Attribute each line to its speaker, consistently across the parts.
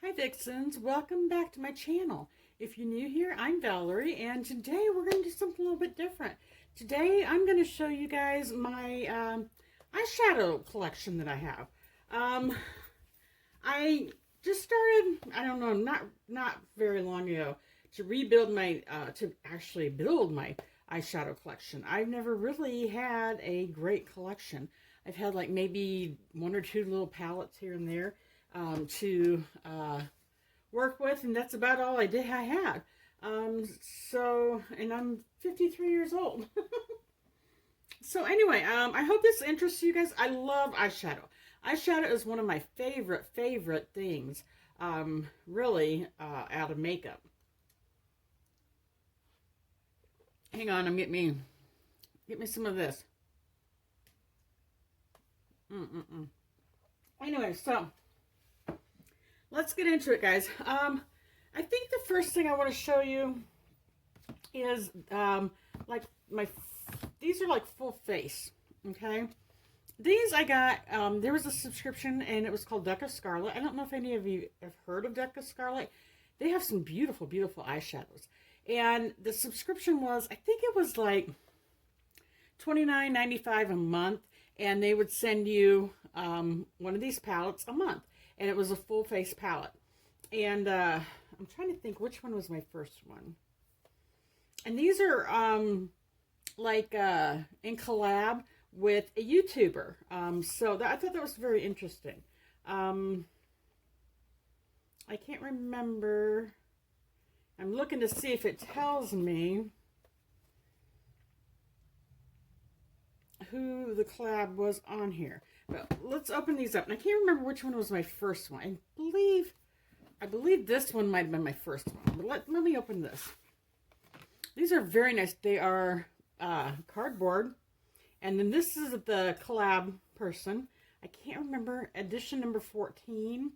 Speaker 1: Hi Vixens, welcome back to my channel. If you're new here, I'm Valerie, and today we're going to do something a little bit different. Today I'm going to show you guys my eyeshadow collection that I have. I just started, I don't know, not very long ago, to rebuild my, to actually build my eyeshadow collection. I've never really had a great collection. I've had like maybe one or two little palettes here and there to work with, and that's about all I had. And I'm 53 years old. So anyway, I hope this interests you guys. I love eyeshadow. Eyeshadow is one of my favorite things, really, out of makeup. Hang on, get me some of this. Anyway, so let's get into it, guys. I think the first thing I want to show you is like these are like full face, okay? These I got, there was a subscription and it was called Deca Scarlet. I don't know if any of you have heard of Deca Scarlet. They have some beautiful eyeshadows. And the subscription was, I think it was like $29.95 a month, and they would send you one of these palettes a month. And it was a full face palette. And I'm trying to think which one was my first one. And these are in collab with a YouTuber. So I thought that was very interesting. I can't remember. I'm looking to see if it tells me who the collab was on here. But let's open these up. And I can't remember which one was my first one. I believe this one might have been my first one. But let me open this. These are very nice. They are cardboard. And then this is the collab person. I can't remember. Edition number 14.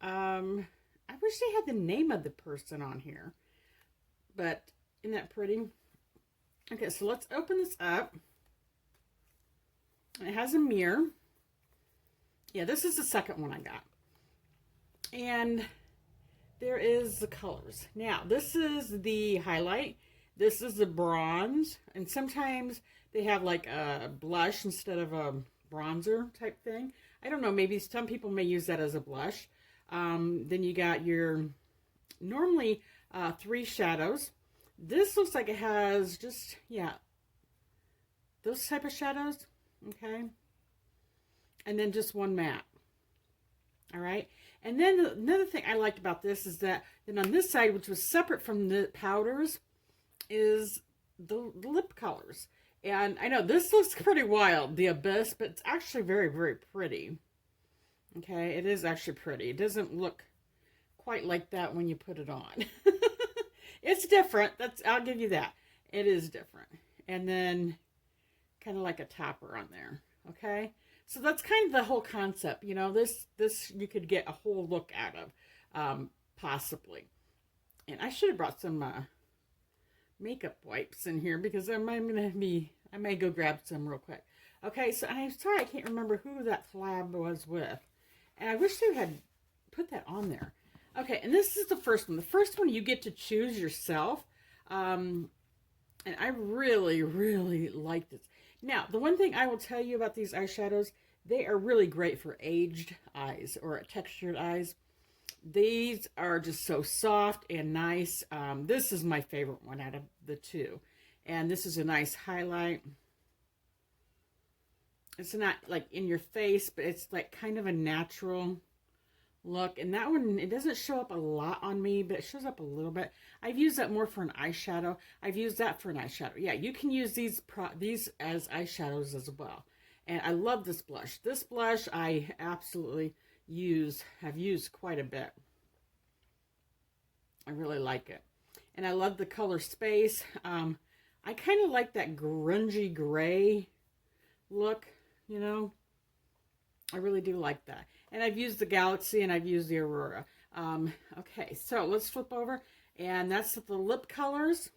Speaker 1: I wish they had the name of the person on here. But isn't that pretty? Okay, so let's open this up. It has a mirror. Yeah, this is the second one I got. And there is the colors. Now, this is the highlight. This is the bronze. And sometimes they have like a blush instead of a bronzer type thing. I don't know, maybe some people may use that as a blush. Then you got your, normally 3 shadows. This looks like it has just, yeah, those type of shadows, okay? And then just one matte, all right? And then another thing I liked about this is that then on this side, which was separate from the powders, is the lip colors. And I know this looks pretty wild, the Abyss, but it's actually very pretty. Okay, it is actually pretty. It doesn't look quite like that when you put it on. It's different. I'll give you that. It is different. And then kind of like a topper on there. Okay? So that's kind of the whole concept. You know, this you could get a whole look out of, possibly. And I should have brought some makeup wipes in here because I may go grab some real quick. Okay, so I'm sorry I can't remember who that collab was with. And I wish they had put that on there. Okay, and this is the first one. The first one you get to choose yourself. And I really like this. Now, the one thing I will tell you about these eyeshadows, they are really great for aged eyes or textured eyes. These are just so soft and nice. This is my favorite one out of the two. And this is a nice highlight. It's not like in your face, but it's like kind of a natural look. And that one, it doesn't show up a lot on me, but it shows up a little bit. I've used that more for an eyeshadow. I've used that for an eyeshadow. Yeah, you can use these as eyeshadows as well. And I love this blush. This blush I absolutely have used quite a bit. I really like it. And I love the color Space. I kind of like that grungy gray look. You know, I really do like that. And I've used the Galaxy and I've used the Aurora. Okay, so let's flip over. And that's the lip colors.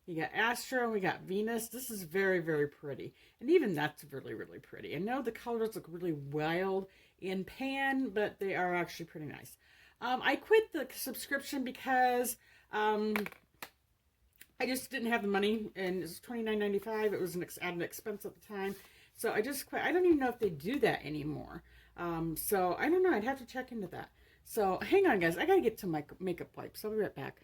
Speaker 1: You got Astro, we got Venus. This is very pretty. And even that's really pretty. I know the colors look really wild in pan, but they are actually pretty nice. I quit the subscription because I just didn't have the money, and it was $29.95. It was at an expense at the time. So I just quit. I don't even know if they do that anymore. So I don't know. I'd have to check into that. So hang on, guys. I got to get to my makeup wipes. I'll be right back.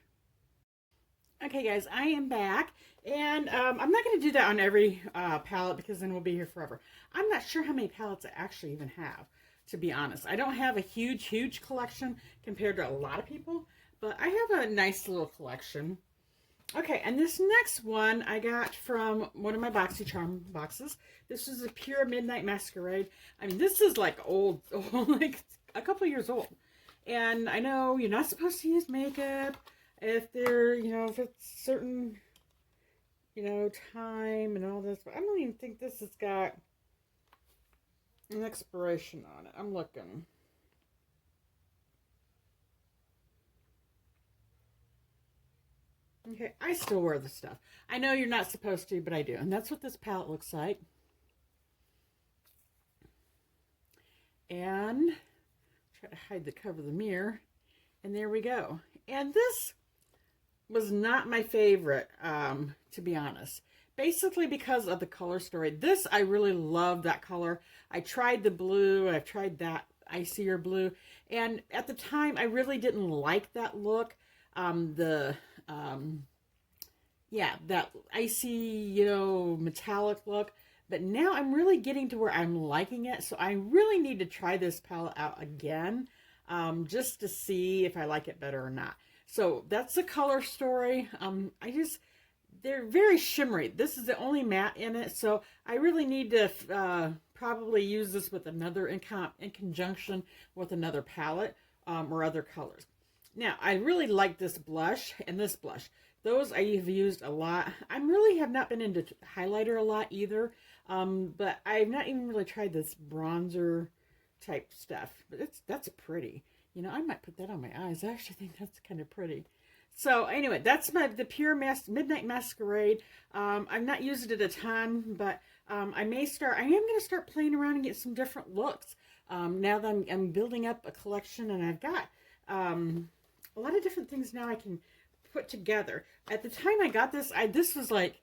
Speaker 1: Okay, guys. I am back. And I'm not going to do that on every palette because then we'll be here forever. I'm not sure how many palettes I actually even have, to be honest. I don't have a huge collection compared to a lot of people. But I have a nice little collection. Okay, and this next one I got from one of my BoxyCharm boxes. This is a Pure Midnight Masquerade. I mean, this is like old, like a couple years old. And I know you're not supposed to use makeup if they're, if it's certain, time and all this. But I don't even think this has got an expiration on it. I'm looking. Okay, I still wear this stuff. I know you're not supposed to, but I do. And that's what this palette looks like. And try to hide the cover of the mirror. And there we go. And this was not my favorite, to be honest. Basically because of the color story. This, I really love that color. I tried the blue. I've tried that icier blue. And at the time, I really didn't like that look. That icy, metallic look. But now I'm really getting to where I'm liking it. So I really need to try this palette out again, just to see if I like it better or not. So that's the color story. They're very shimmery. This is the only matte in it. So I really need to probably use this with another, in conjunction with another palette or other colors. Now, I really like this blush and this blush. Those I have used a lot. I really have not been into highlighter a lot either. But I've not even really tried this bronzer type stuff. But that's pretty. I might put that on my eyes. I actually think that's kind of pretty. So anyway, that's the Pure Midnight Masquerade. I've not used it a ton, but I am going to start playing around and get some different looks. Now that I'm building up a collection, and I've got a lot of different things now I can put together. At the time I got this, this was like,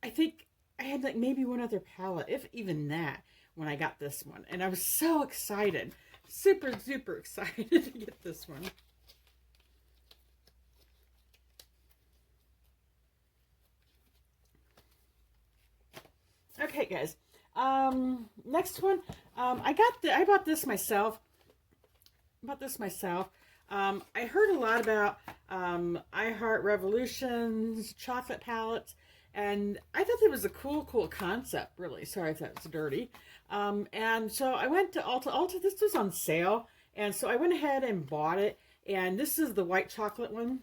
Speaker 1: I think I had like maybe one other palette, if even that, when I got this one. And I was so excited. Super excited to get this one. Okay, guys. Next one. I bought this myself. I heard a lot about Revolution's chocolate palettes, and I thought it was a cool concept, really. Sorry if that's dirty. And so I went to Ulta. This was on sale, and so I went ahead and bought it. And this is the white chocolate one.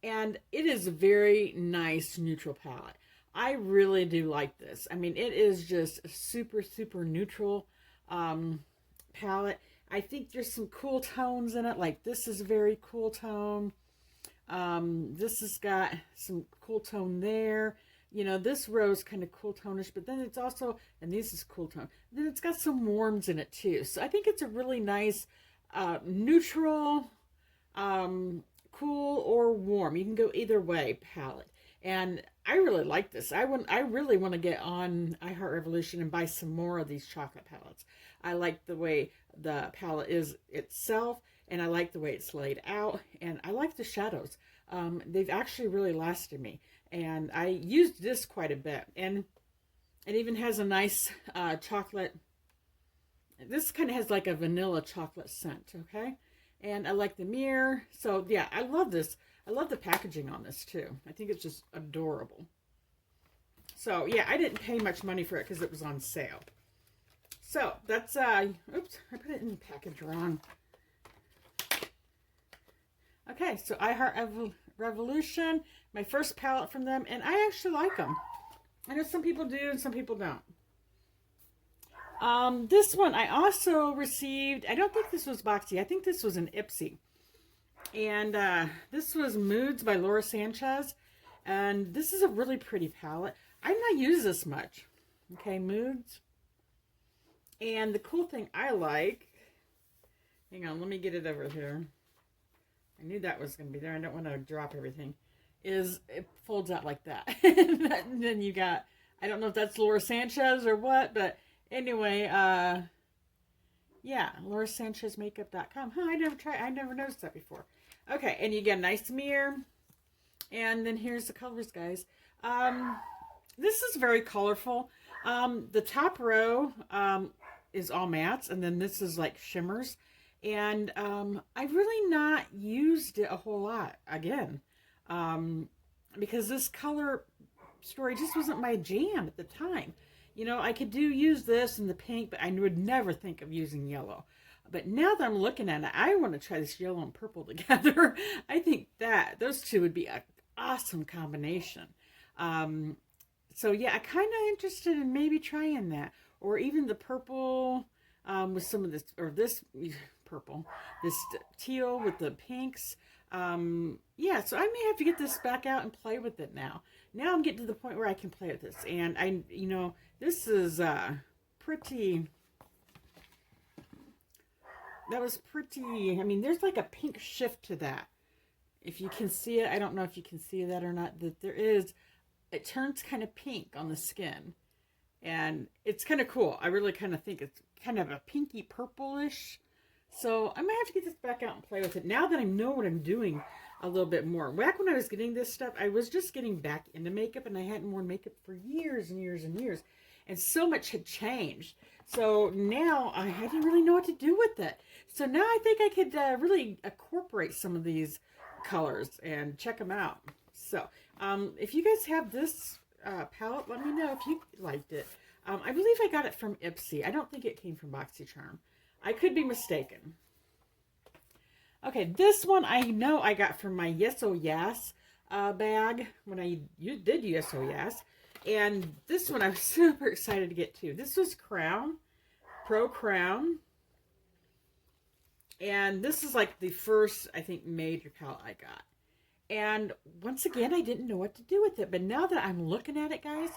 Speaker 1: And it is a very nice neutral palette. I really do like this. I mean, it is just a super neutral palette. I think there's some cool tones in it. Like this is a very cool tone. This has got some cool tone there. This rose kind of cool tonish, but then it's also, and this is cool tone. Then it's got some warms in it too. So I think it's a really nice neutral, cool or warm. You can go either way palette. And I really like this. I really want to get on Revolution and buy some more of these chocolate palettes. I like the way the palette is itself, and I like the way it's laid out, and I like the shadows. They've actually really lasted me, and I used this quite a bit, and it even has a nice chocolate. This kind of has like a vanilla chocolate scent, okay? And I like the mirror. So yeah, I love this. I love the packaging on this too. I think it's just adorable. So yeah, I didn't pay much money for it because it was on sale. So that's, oops, I put it in the package wrong. Okay, so Revolution, my first palette from them, and I actually like them. I know some people do and some people don't. This one I also received, I don't think this was boxy, I think this was an Ipsy. And this was Moods by Laura Sanchez. And this is a really pretty palette. I've not used this much. Okay, Moods. And the cool thing I like, hang on, let me get it over here. I knew that was going to be there. I don't want to drop everything. Is it folds out like that. And then you got, I don't know if that's Laura Sanchez or what, but anyway, yeah, laurasanchezmakeup.com. Huh, I never noticed that before. Okay, and you get a nice mirror. And then here's the colors, guys. This is very colorful. The top row is all mattes, and then this is like shimmers. And I've really not used it a whole lot, again, because this color story just wasn't my jam at the time. You know, I could use this and the pink, but I would never think of using yellow. But now that I'm looking at it, I want to try this yellow and purple together. I think that those two would be an awesome combination. So yeah, I'm kind of interested in maybe trying that, or even the purple with some of this, or this purple, this teal with the pinks. Yeah, so I may have to get this back out and play with it now. Now I'm getting to the point where I can play with this, and this is pretty. That was pretty. I mean, there's like a pink shift to that. If you can see it, I don't know if you can see that or not. That there is. It turns kind of pink on the skin, and it's kind of cool. I really kind of think it's kind of a pinky purplish. So I might have to get this back out and play with it now that I know what I'm doing a little bit more. Back when I was getting this stuff, I was just getting back into makeup, and I hadn't worn makeup for years and years and years, and so much had changed. So now I didn't really know what to do with it. So now I think I could really incorporate some of these colors and check them out. So if you guys have this palette, let me know if you liked it. I believe I got it from Ipsy. I don't think it came from BoxyCharm. I could be mistaken. Okay, this one I know I got from my Yes Oh Yes bag when I did Yes Oh Yes. And this one I was super excited to get too. This was Crown, Pro Crown. And this is like the first, I think, major palette I got. And once again, I didn't know what to do with it. But now that I'm looking at it, guys,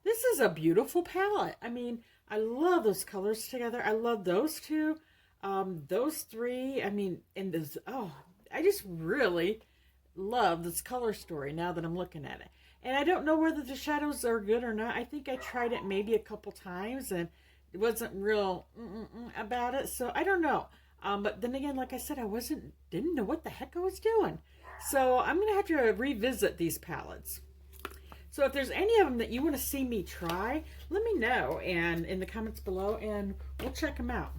Speaker 1: this is a beautiful palette. I mean, I love those colors together. I love those two. Those three, I mean, and this, oh, I just really love this color story now that I'm looking at it. And I don't know whether the shadows are good or not. I think I tried it maybe a couple times and it wasn't real about it. So I don't know. But then again, like I said, didn't know what the heck I was doing. So I'm going to have to revisit these palettes. So if there's any of them that you want to see me try, let me know and in the comments below, and we'll check them out.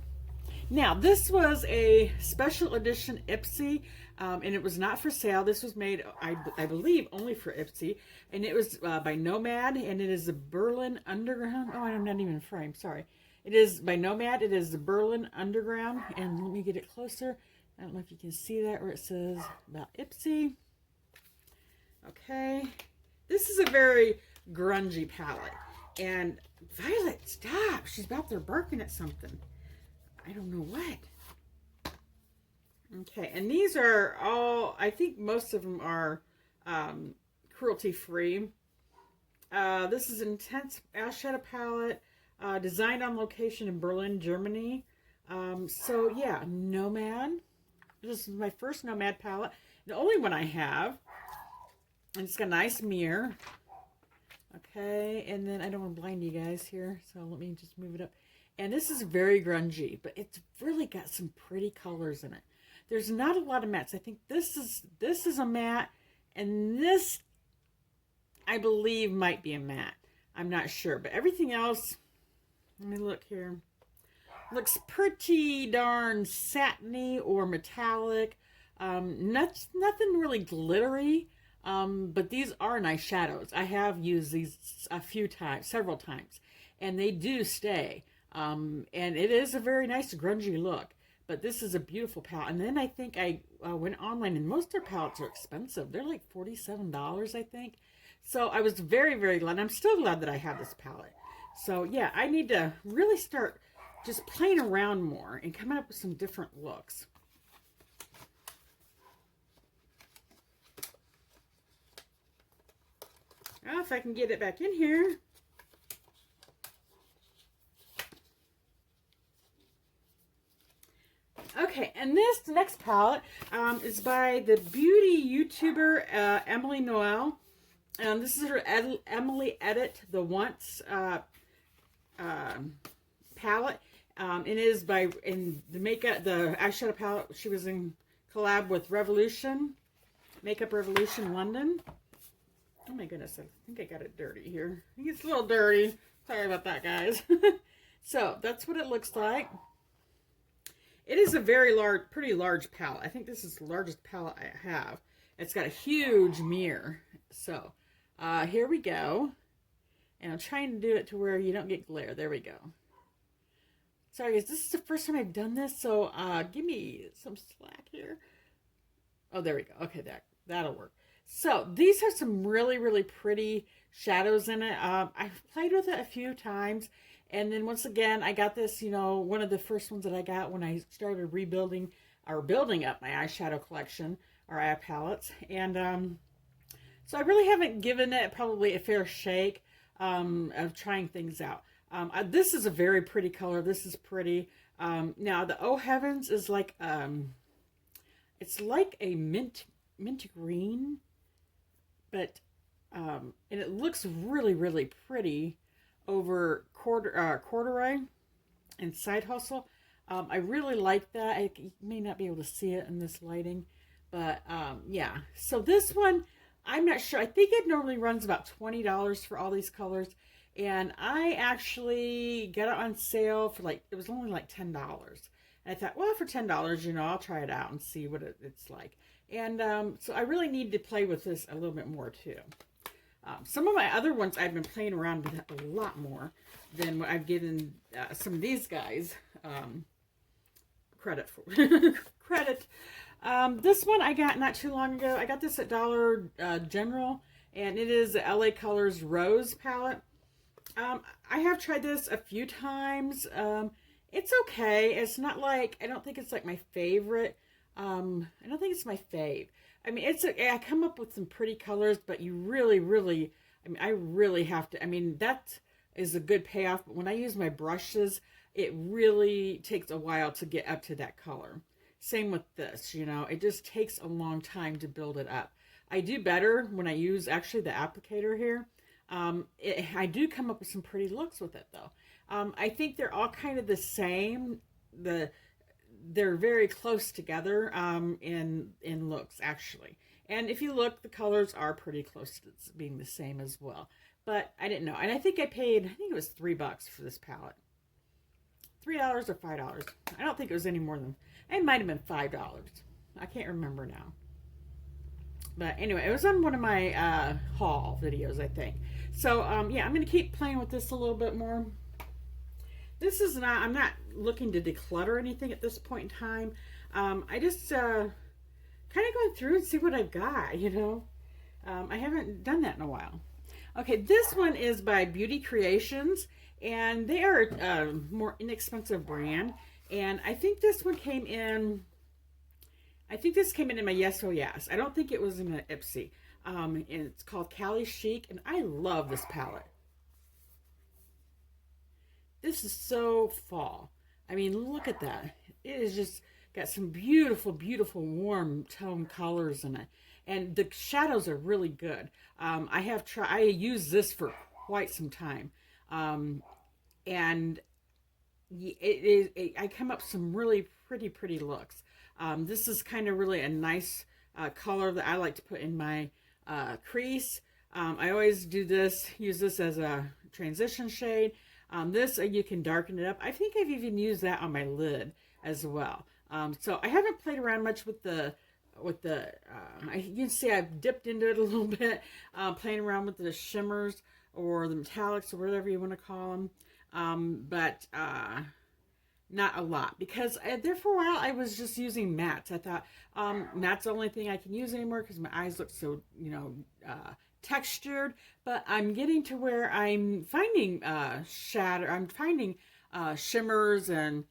Speaker 1: Now, this was a special edition Ipsy, and it was not for sale. This was made, I believe, only for Ipsy, and it was by Nomad, and it is the Berlin Underground. Oh, I'm not even in frame, sorry. It is by Nomad. It is the Berlin Underground, and let me get it closer. I don't know if you can see that where it says about Ipsy. Okay. This is a very grungy palette. And Violet, stop. She's about there barking at something. I don't know what. Okay. And these are all, I think most of them are cruelty-free. This is an intense eyeshadow palette designed on location in Berlin, Germany. So yeah, Nomad. This is my first Nomad palette. The only one I have. And it's got a nice mirror. Okay, and then I don't want to blind you guys here, so let me just move it up. And this is very grungy, but it's really got some pretty colors in it. There's not a lot of mattes. I think this is a matte, and this, I believe, might be a matte. I'm not sure, but everything else, let me look here. Looks pretty darn satiny or metallic. Nothing really glittery. But these are nice shadows. I have used these several times, and they do stay. And it is a very nice grungy look, but this is a beautiful palette. And then I think I went online, and most of their palettes are expensive. They're like $47, I think. So I was very, very glad. I'm still glad that I have this palette. So yeah, I need to really start just playing around more and coming up with some different looks. Well, if I can get it back in here. Okay, and this next palette is by the beauty YouTuber Emily Noel. This is her Emily Edit the Once palette. It is by the eyeshadow palette. She was in collab with Makeup Revolution London. Oh my goodness, I think I got it dirty here. I think it's a little dirty. Sorry about that, guys. So that's what it looks like. It is a pretty large palette. I think this is the largest palette I have. It's got a huge mirror. So here we go. And I'm trying to do it to where you don't get glare. There we go. Sorry guys, this is the first time I've done this, so give me some slack here. Oh, there we go. Okay, that'll work. So these have some really, really pretty shadows in it. I've played with it a few times. And then once again, I got this, you know, one of the first ones that I got when I started building up my eyeshadow collection, or eye palettes. And so I really haven't given it probably a fair shake of trying things out. This is a very pretty color. This is pretty. Now the Oh Heavens is like, it's like a mint green, but, and it looks really, really pretty over corduroy and Side Hustle. I really like that. You may not be able to see it in this lighting, but yeah. So this one, I'm not sure. I think it normally runs about $20 for all these colors, and I actually got it on sale for it was only like $10. And I thought, well, for $10, you know, I'll try it out and see what it's like. And so I really need to play with this a little bit more too. Some of my other ones I've been playing around with a lot more than what I've given some of these guys credit for. This one I got not too long ago. I got this at Dollar General, and it is the LA Colors Rose palette. I have tried this a few times. It's okay. It's not like, I don't think it's like my favorite. I don't think it's my fave. I mean, I come up with some pretty colors, but you really, really, I really have to, that is a good payoff. But when I use my brushes, it really takes a while to get up to that color. Same with this, you know, it just takes a long time to build it up. I do better when I use actually the applicator here. I do come up with some pretty looks with it though. I think they're all kind of the same. They're very close together in looks actually. And if you look, the colors are pretty close to being the same as well. But I didn't know. And I think it was $3 for this palette. $3 or $5. I don't think it was any more than, it might have been $5. I can't remember now. But anyway, it was on one of my haul videos, I think. So yeah, I'm going to keep playing with this a little bit more. This is not, I'm not looking to declutter anything at this point in time. I just kind of going through and see what I've got, you know. I haven't done that in a while. Okay, this one is by Beauty Creations, and they are a more inexpensive brand. And I think this one came in, in my Yes Oh Yes. I don't think it was in an Ipsy. And it's called Cali Chic, and I love this palette. This is so fall. I mean, look at that. It is just got some beautiful, beautiful warm tone colors in it. And the shadows are really good. I used this for quite some time. And I come up with some really pretty looks. This is kind of really a nice color that I like to put in my crease. I always use this as a transition shade. This you can darken it up. I think I've even used that on my lid as well. So I haven't played around much with the you can see I've dipped into it a little bit, playing around with the shimmers or the metallics or whatever you want to call them, but not a lot, because there for a while I was just using mattes. I thought matte's the only thing I can use anymore because my eyes look so, you know, textured. But I'm getting to where I'm finding shimmers, and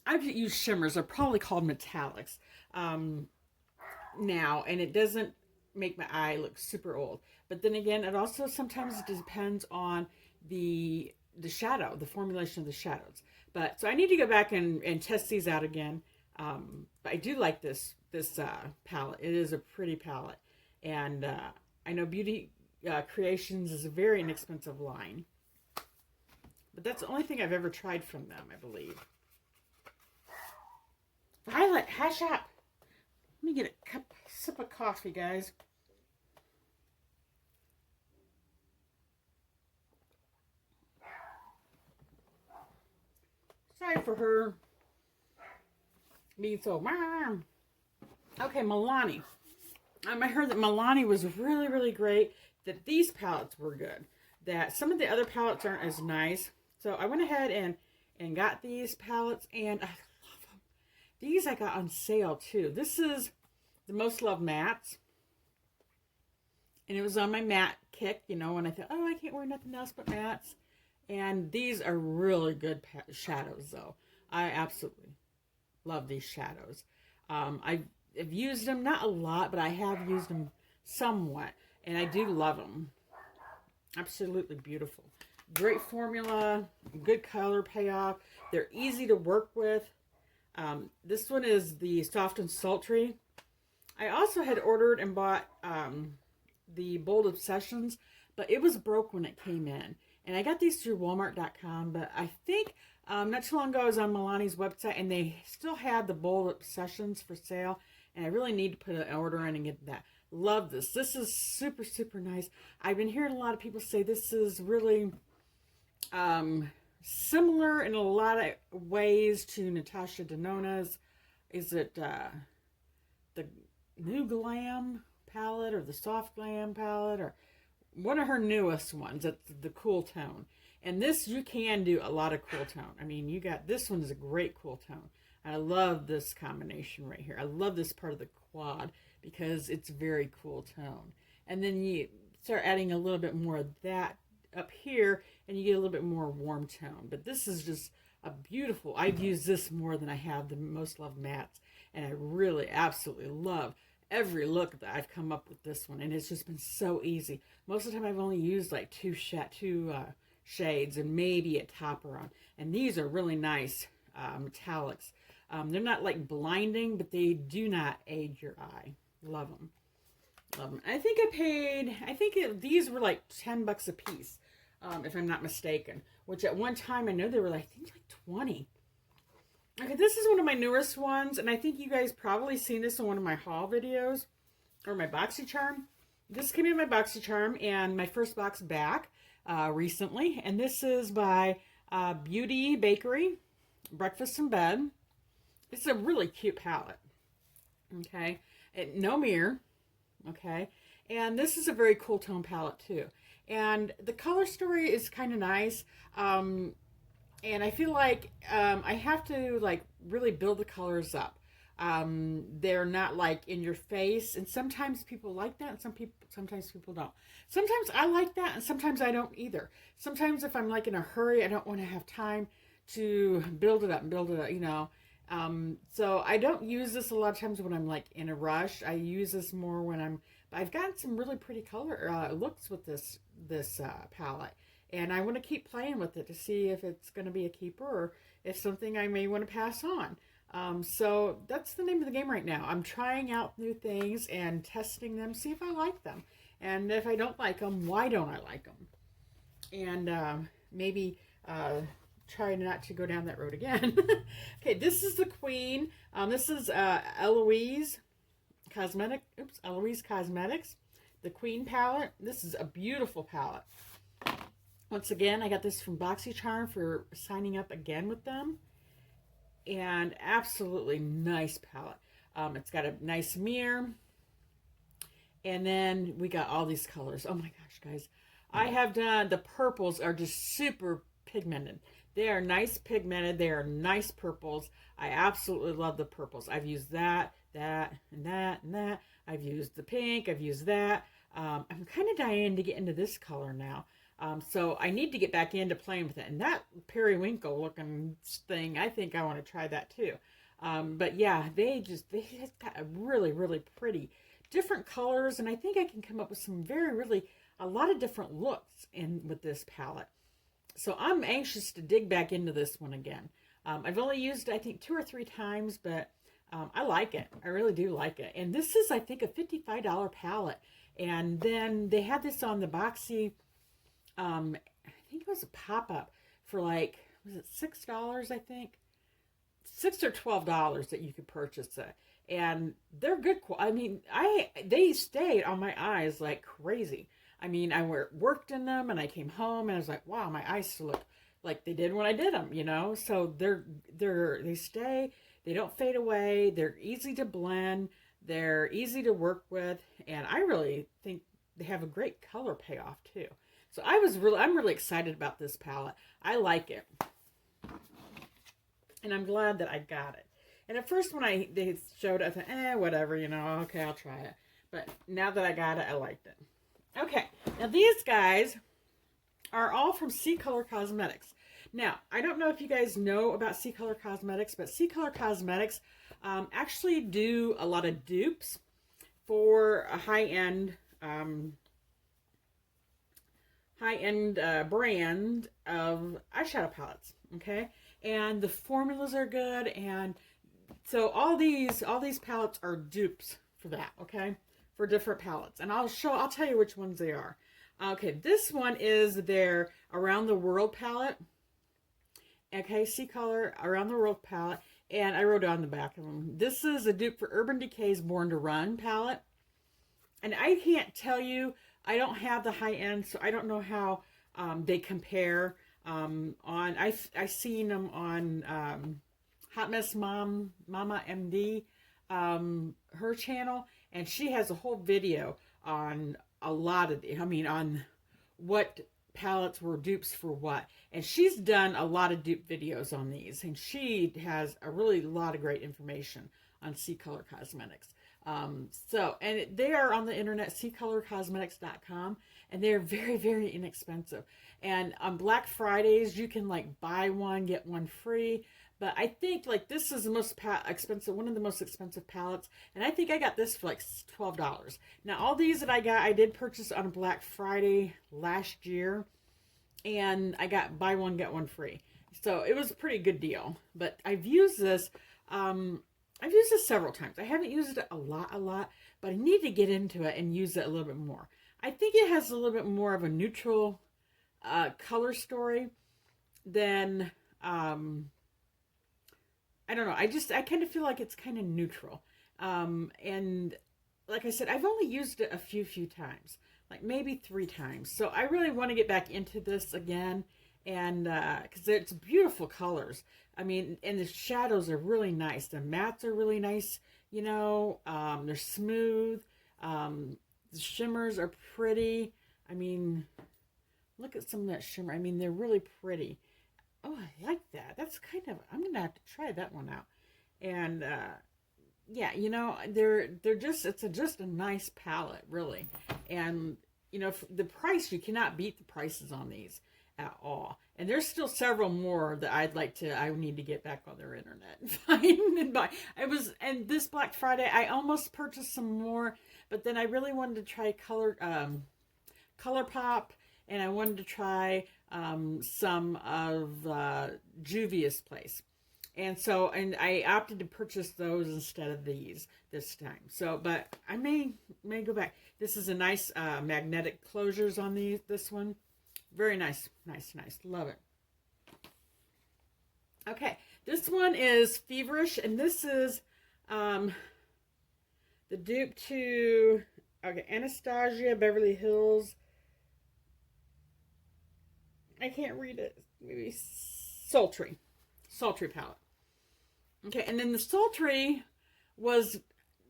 Speaker 1: I've used shimmers. They're probably called metallics now, and it doesn't make my eye look super old. But then again, it also sometimes depends on the shadow, the formulation of the shadows. But so I need to go back and test these out again. But I do like this palette. It is a pretty palette. And I know Beauty Creations is a very inexpensive line. But that's the only thing I've ever tried from them, I believe. Violet, hush up. Let me get a sip of coffee, guys. Sorry for her being so mom. Okay, Milani. I heard that Milani was really, really great. That these palettes were good. That some of the other palettes aren't as nice. So I went ahead and got these palettes, and I love them. These I got on sale too. This is the Most Loved Mattes. And it was on my matte kick, you know, when I thought, oh, I can't wear nothing else but mattes. And these are really good shadows, though. I absolutely love these shadows. I've used them, not a lot, but I have used them somewhat. And I do love them. Absolutely beautiful. Great formula, good color payoff. They're easy to work with. This one is the Soft and Sultry. I also had ordered and bought the Bold Obsessions, but it was broke when it came in. And I got these through Walmart.com, but I think not too long ago I was on Milani's website, and they still had the Bold Obsessions for sale, and I really need to put an order in and get that. Love this. This is super, super nice. I've been hearing a lot of people say this is really similar in a lot of ways to Natasha Denona's. Is it the New Glam palette or the Soft Glam palette or one of her newest ones? It's the cool tone. And this, you can do a lot of cool tone. I mean, you got, this one is a great cool tone. I love this combination right here. I love this part of the quad because it's very cool tone. And then you start adding a little bit more of that up here and you get a little bit more warm tone. But this is just a beautiful, I've used this more than I have the Most Loved Mattes. And I really absolutely love every look that I've come up with this one. And it's just been so easy. Most of the time I've only used like two shades and maybe a topper on. And these are really nice metallics. They're not like blinding, but they do not aid your eye. Love them. Love them. I think these were like $10 a piece, if I'm not mistaken. Which at one time, I know they were like, I think like 20. Okay, this is one of my newest ones, and I think you guys probably seen this in one of my haul videos, or my BoxyCharm. This came in my BoxyCharm, and my first box back recently, and this is by Beauty Bakery, Breakfast in Bed. It's a really cute palette, okay? No mirror, okay? And this is a very cool tone palette, too. And the color story is kind of nice. And I feel like I have to like really build the colors up. They're not like in your face, and sometimes people like that, and sometimes people don't. Sometimes I like that, and sometimes I don't either. Sometimes if I'm like in a hurry, I don't want to have time to build it up, you know. So I don't use this a lot of times when I'm like in a rush. I use this more when I've got some really pretty color looks with this palette. And I want to keep playing with it to see if it's going to be a keeper or if something I may want to pass on. So that's the name of the game right now. I'm trying out new things and testing them, see if I like them. And if I don't like them, why don't I like them? And maybe try not to go down that road again. Okay, this is the Queen. This is Eloise Cosmetics. The Queen palette. This is a beautiful palette. Once again, I got this from BoxyCharm for signing up again with them. And absolutely nice palette. It's got a nice mirror. And then we got all these colors. Oh my gosh, guys. I have done, the purples are just super pigmented. They are nice pigmented. They are nice purples. I absolutely love the purples. I've used that, and that. I've used the pink. I've used that. I'm kind of dying to get into this color now. So I need to get back into playing with it. And that periwinkle looking thing, I think I want to try that too. But yeah, they just got a really, really pretty different colors. And I think I can come up with some a lot of different looks with this palette. So I'm anxious to dig back into this one again. I've only used it, I think, 2 or 3 times, but I like it. I really do like it. And this is, I think, a $55 palette. And then they had this on the Boxy, I think it was a pop-up for like, was it $6, I think? $6 or $12 that you could purchase it. And they're good. I mean, they stayed on my eyes like crazy. I mean, I worked in them and I came home and I was like, wow, my eyes still look like they did when I did them, you know? So they stay, they don't fade away. They're easy to blend. They're easy to work with. And I really think they have a great color payoff too. So I'm really excited about this palette. I like it. And I'm glad that I got it. And at first when they showed it, I thought, whatever, you know, okay, I'll try it. But now that I got it, I liked it. Okay, now these guys are all from C Color Cosmetics. Now, I don't know if you guys know about C Color Cosmetics, but C Color Cosmetics actually do a lot of dupes for a high-end brand of eyeshadow palettes, okay? And the formulas are good, and so all these palettes are dupes for that, okay? For different palettes. And I'll tell you which ones they are. Okay, this one is their Around the World palette. Okay, C Color Around the World palette. And I wrote on the back of them. This is a dupe for Urban Decay's Born to Run palette. And I can't tell you, I don't have the high end, so I don't know how they compare. I seen them on Hot Mess Mama MD, her channel, and she has a whole video on a lot of on what palettes were dupes for what, and she's done a lot of dupe videos on these, and she has a lot of great information on C Color Cosmetics. And they are on the internet, ccolorcosmetics.com, and they're very, very inexpensive. And on Black Fridays, you can like buy one, get one free. But I think like this is the most expensive, one of the most expensive palettes. And I think I got this for like $12. Now, all these that I got, I did purchase on Black Friday last year. And I got buy one, get one free. So it was a pretty good deal. But I've used this, several times. I haven't used it a lot, but I need to get into it and use it a little bit more. I think it has a little bit more of a neutral color story than, I don't know. I kind of feel like it's kind of neutral. And like I said, I've only used it a few times, like maybe 3 times. So I really want to get back into this again. And because it's beautiful colors. I mean, and the shadows are really nice. The mattes are really nice, you know. They're smooth. The shimmers are pretty. I mean, look at some of that shimmer. I mean, they're really pretty. Oh, I like that. That's kind of, I'm going to have to try that one out. And, yeah, you know, they're just, it's just a nice palette, really. And, you know, the price, you cannot beat the prices on these at all. And there's still several more that I need to get back on their internet and find and buy. And this Black Friday, I almost purchased some more, but then I really wanted to try ColourPop, and I wanted to try some of Juvia's Place. And I opted to purchase those instead of these this time. So, but I may go back. This is a nice magnetic closures on this one. Very nice. Love it. Okay, this one is Feverish, and this is the dupe to Anastasia Beverly Hills. I can't read it. Maybe Sultry palette. Okay, and then the Sultry was,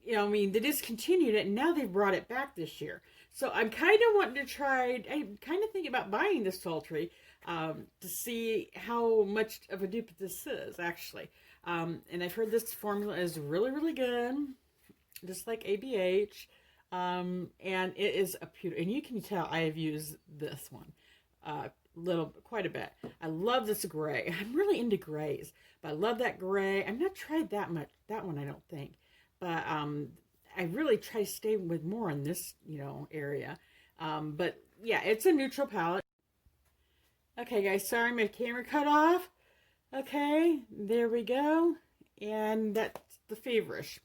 Speaker 1: you know, I mean, they discontinued it, and now they've brought it back this year. So I'm kind of wanting to try, I'm kind of thinking about buying this Sultry to see how much of a dupe this is, actually. And I've heard this formula is really, really good, just like ABH. And it is a beautiful, and you can tell I have used this one quite a bit. I love this gray. I'm really into grays, but I love that gray. I've not tried that one, I don't think. But I really try to stay with more in this, you know, area. But yeah, it's a neutral palette. Okay, guys, sorry my camera cut off. Okay, there we go. And that's the Feverish.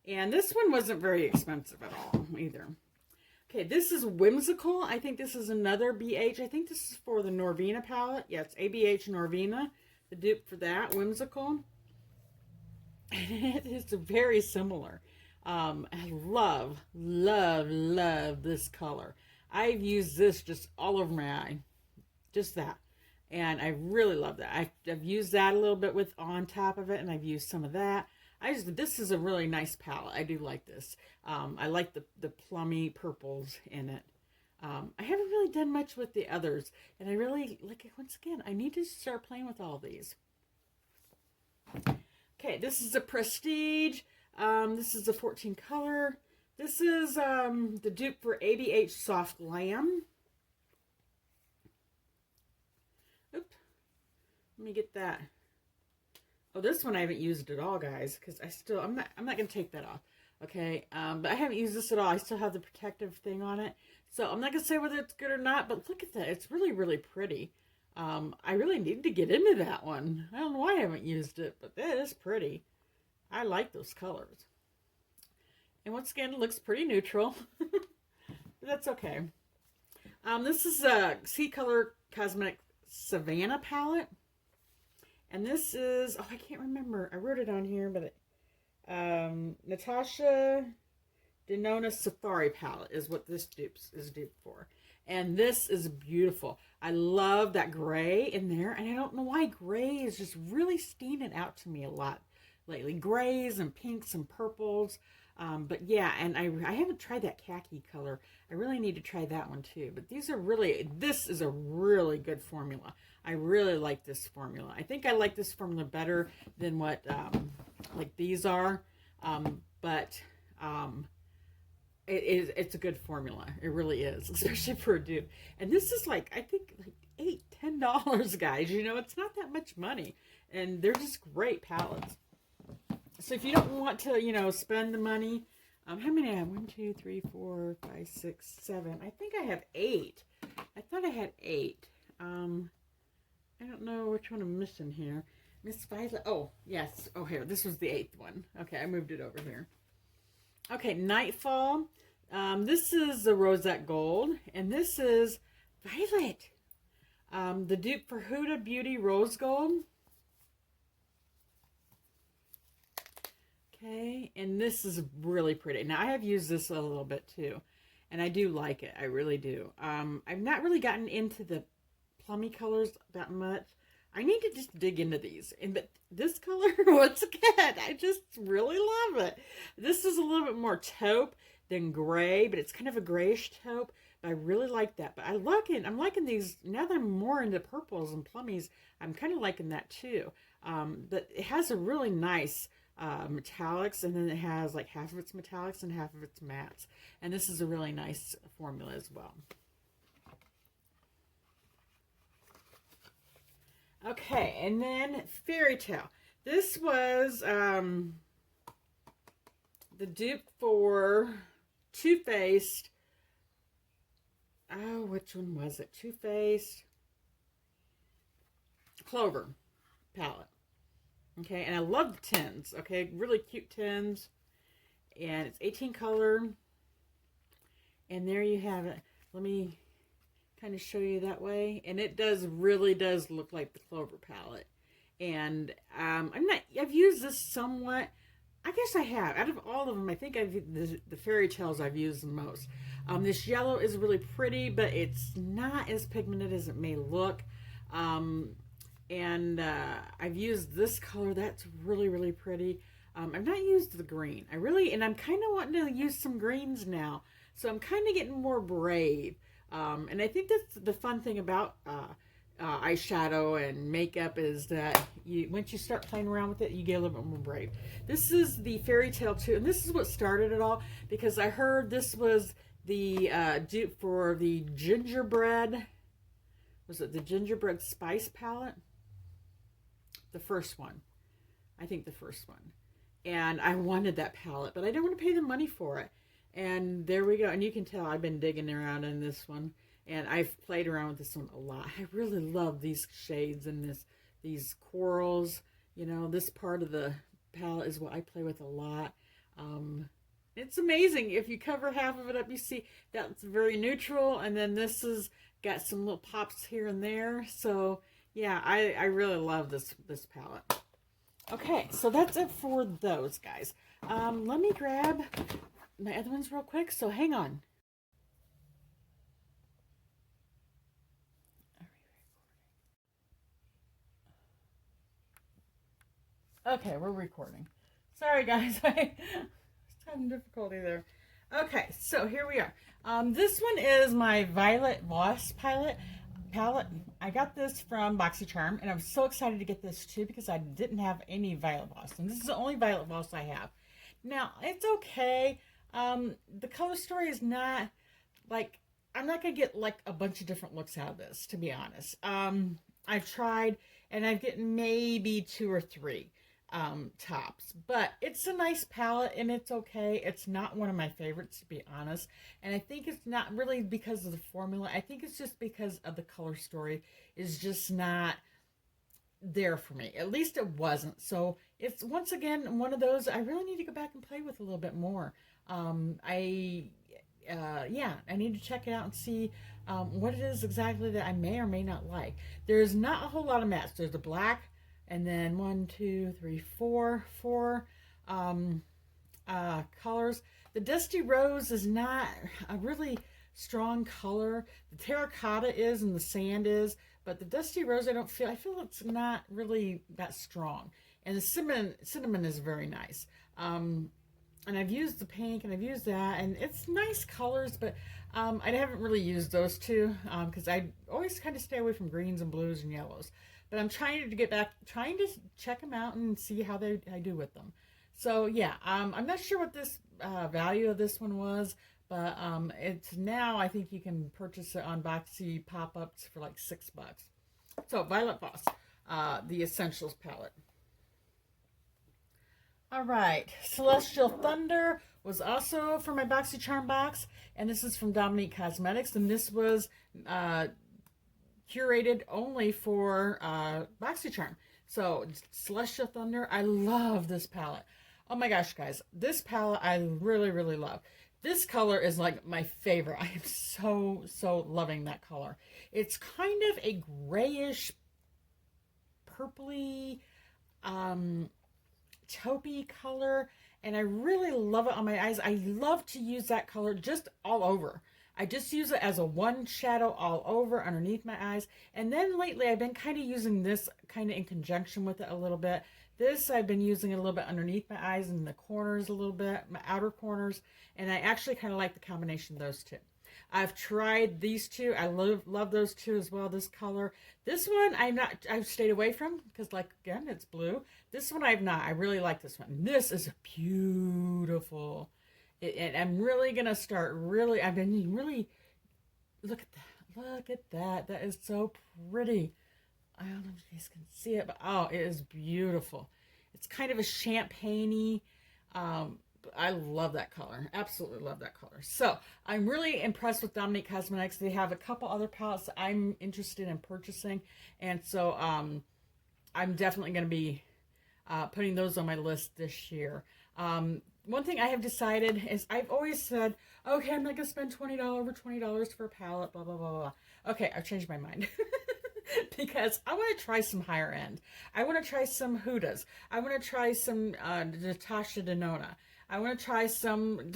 Speaker 1: And this one wasn't very expensive at all either. Okay, this is Whimsical. I think this is another BH. I think this is for the Norvina palette. Yeah, it's ABH Norvina, the dupe for that, Whimsical. And it is very similar. I love, love, love this color. I've used this just all over my eye. Just that. And I really love that. I've used that a little bit with on top of it, and I've used some of that. This is a really nice palette. I do like this. I like the plummy purples in it. I haven't really done much with the others, and I really like it. Once again, I need to start playing with all these. Okay, this is a Prestige. This is a 14 color. This is the dupe for ABH Soft Lamb. Oop. Let me get that. Oh, this one I haven't used at all, guys, because I'm not gonna take that off. Okay, but I haven't used this at all. I still have the protective thing on it, so I'm not gonna say whether it's good or not. But look at that; it's really, really pretty. I really need to get into that one. I don't know why I haven't used it, but that is pretty. I like those colors. And once again, it looks pretty neutral. But that's okay. This is a C Color Cosmetic Savannah palette. And this is, oh, I can't remember. I wrote it on here, but Natasha Denona Safari palette is what this is duped for. And this is beautiful. I love that gray in there. And I don't know why gray is just really standing out to me a lot lately. Grays and pinks and purples. But yeah, and I haven't tried that khaki color. I really need to try that one too. But this is a really good formula. I really like this formula. I think I like this formula better than what like these are. It's a good formula. It really is, especially for a dupe. And this is like, I think like $10, guys. You know, it's not that much money. And they're just great palettes. So if you don't want to, you know, spend the money, how many I have? 1, 2, 3, 4, 5, 6, 7. I think I have 8. I thought I had 8. I don't know which one I'm missing here. Miss Violet. Oh, yes. Oh, here. This was the 8th one. Okay, I moved it over here. Okay, Nightfall. This is the Rosette Gold, and this is Violet. The dupe for Huda Beauty Rose Gold. Okay, and this is really pretty. Now, I have used this a little bit too, and I do like it. I really do. I've not really gotten into the plummy colors that much. I need to just dig into these. But this color, once again, I just really love it. This is a little bit more taupe than gray, but it's kind of a grayish taupe. But I really like that. But I'm liking these, now that I'm more into purples and plummies, I'm kind of liking that too. But it has a really nice metallics, and then it has like half of its metallics and half of its mattes. And this is a really nice formula as well. Okay, and then Fairy Tale. This was the dupe for Too Faced. Oh, which one was it? Too Faced Clover palette. Okay, and I love the tins. Okay, really cute tins. And it's 18 color. And there you have it. Let me kind of show you that way. And it really does look like the Clover palette. And I've used this somewhat. I guess I have. Out of all of them, I think the Fairy Tales I've used the most. This yellow is really pretty, but it's not as pigmented as it may look. And I've used this color. That's really, really pretty. I've not used the green. And I'm kind of wanting to use some greens now. So I'm kind of getting more brave. And I think that's the fun thing about eyeshadow and makeup is that once you start playing around with it, you get a little bit more brave. This is the Fairy Tale 2, and this is what started it all, because I heard this was the dupe for the gingerbread. Was it the gingerbread spice palette? The first one. I think the first one. And I wanted that palette, but I didn't want to pay the money for it. And there we go. And you can tell I've been digging around in this one. And I've played around with this one a lot. I really love these shades in this these corals. You know, this part of the palette is what I play with a lot. It's amazing. If you cover half of it up, you see that's very neutral, and then this has got some little pops here and there. So yeah, I really love this palette. Okay, so that's it for those guys. Let me grab my other ones real quick, so hang on. Okay, we're recording. Sorry guys, I was having difficulty there. Okay, so here we are. This one is my Violet Voss palette. I got this from BoxyCharm, and I'm so excited to get this too because I didn't have any Violet Voss, and this is the only Violet Voss I have. Now, it's okay. The color story is not, like, I'm not going to get, like, a bunch of different looks out of this, to be honest. I've tried, and I've gotten maybe 2 or 3 tops, but it's a nice palette, and it's okay. It's not one of my favorites, to be honest, and I think it's not really because of the formula. I think it's just because of the color story is just not there for me. At least it wasn't. So it's, once again, one of those I really need to go back and play with a little bit more. Yeah, I need to check it out and see what it is exactly that I may or may not like. There's not a whole lot of mattes. There's the black, and then 1, 2, 3, 4 colors. The Dusty Rose is not a really strong color. The terracotta is, and the sand is, but the Dusty Rose, I feel it's not really that strong. And the cinnamon is very nice. And I've used the pink, and I've used that, and it's nice colors, but I haven't really used those two because I always kind of stay away from greens and blues and yellows. But I'm trying to get back, trying to check them out and see how I do with them. So yeah, I'm not sure what this value of this one was, but it's now, I think you can purchase it on Boxy pop-ups for like $6. So Violet Voss, the Essentials palette. All right, Celestial Thunder was also for my BoxyCharm box, and this is from Dominique Cosmetics, and this was curated only for BoxyCharm. So Celestial Thunder, I love this palette. Oh my gosh, guys, this palette I really, really love. This color is like my favorite. I am so loving that color. It's kind of a grayish, purpley, taupey color, and I really love it on my eyes. I love to use that color just all over. I just use it as a one shadow all over underneath my eyes. And then lately I've been kind of using this kind of in conjunction with it a little bit. This I've been using a little bit underneath my eyes and the corners a little bit, my outer corners. And I actually kind of like the combination of those two. I've tried these two. I love those two as well. This color. This one I've stayed away from because, like, again, it's blue. This one I've not. I really like this one. This is beautiful. And I'm really going to start I've been really, look at that. Look at that. That is so pretty. I don't know if you guys can see it, but oh, it is beautiful. It's kind of a champagne-y, I love that color. Absolutely love that color. So I'm really impressed with Dominique Cosmetics. They have a couple other palettes I'm interested in purchasing. And so I'm definitely going to be putting those on my list this year. One thing I have decided is I've always said, okay, I'm not going to spend over $20 for a palette, blah, blah, blah, blah. Okay, I've changed my mind. Because I want to try some higher end. I want to try some Hudas. I want to try some Natasha Denona. I want to try some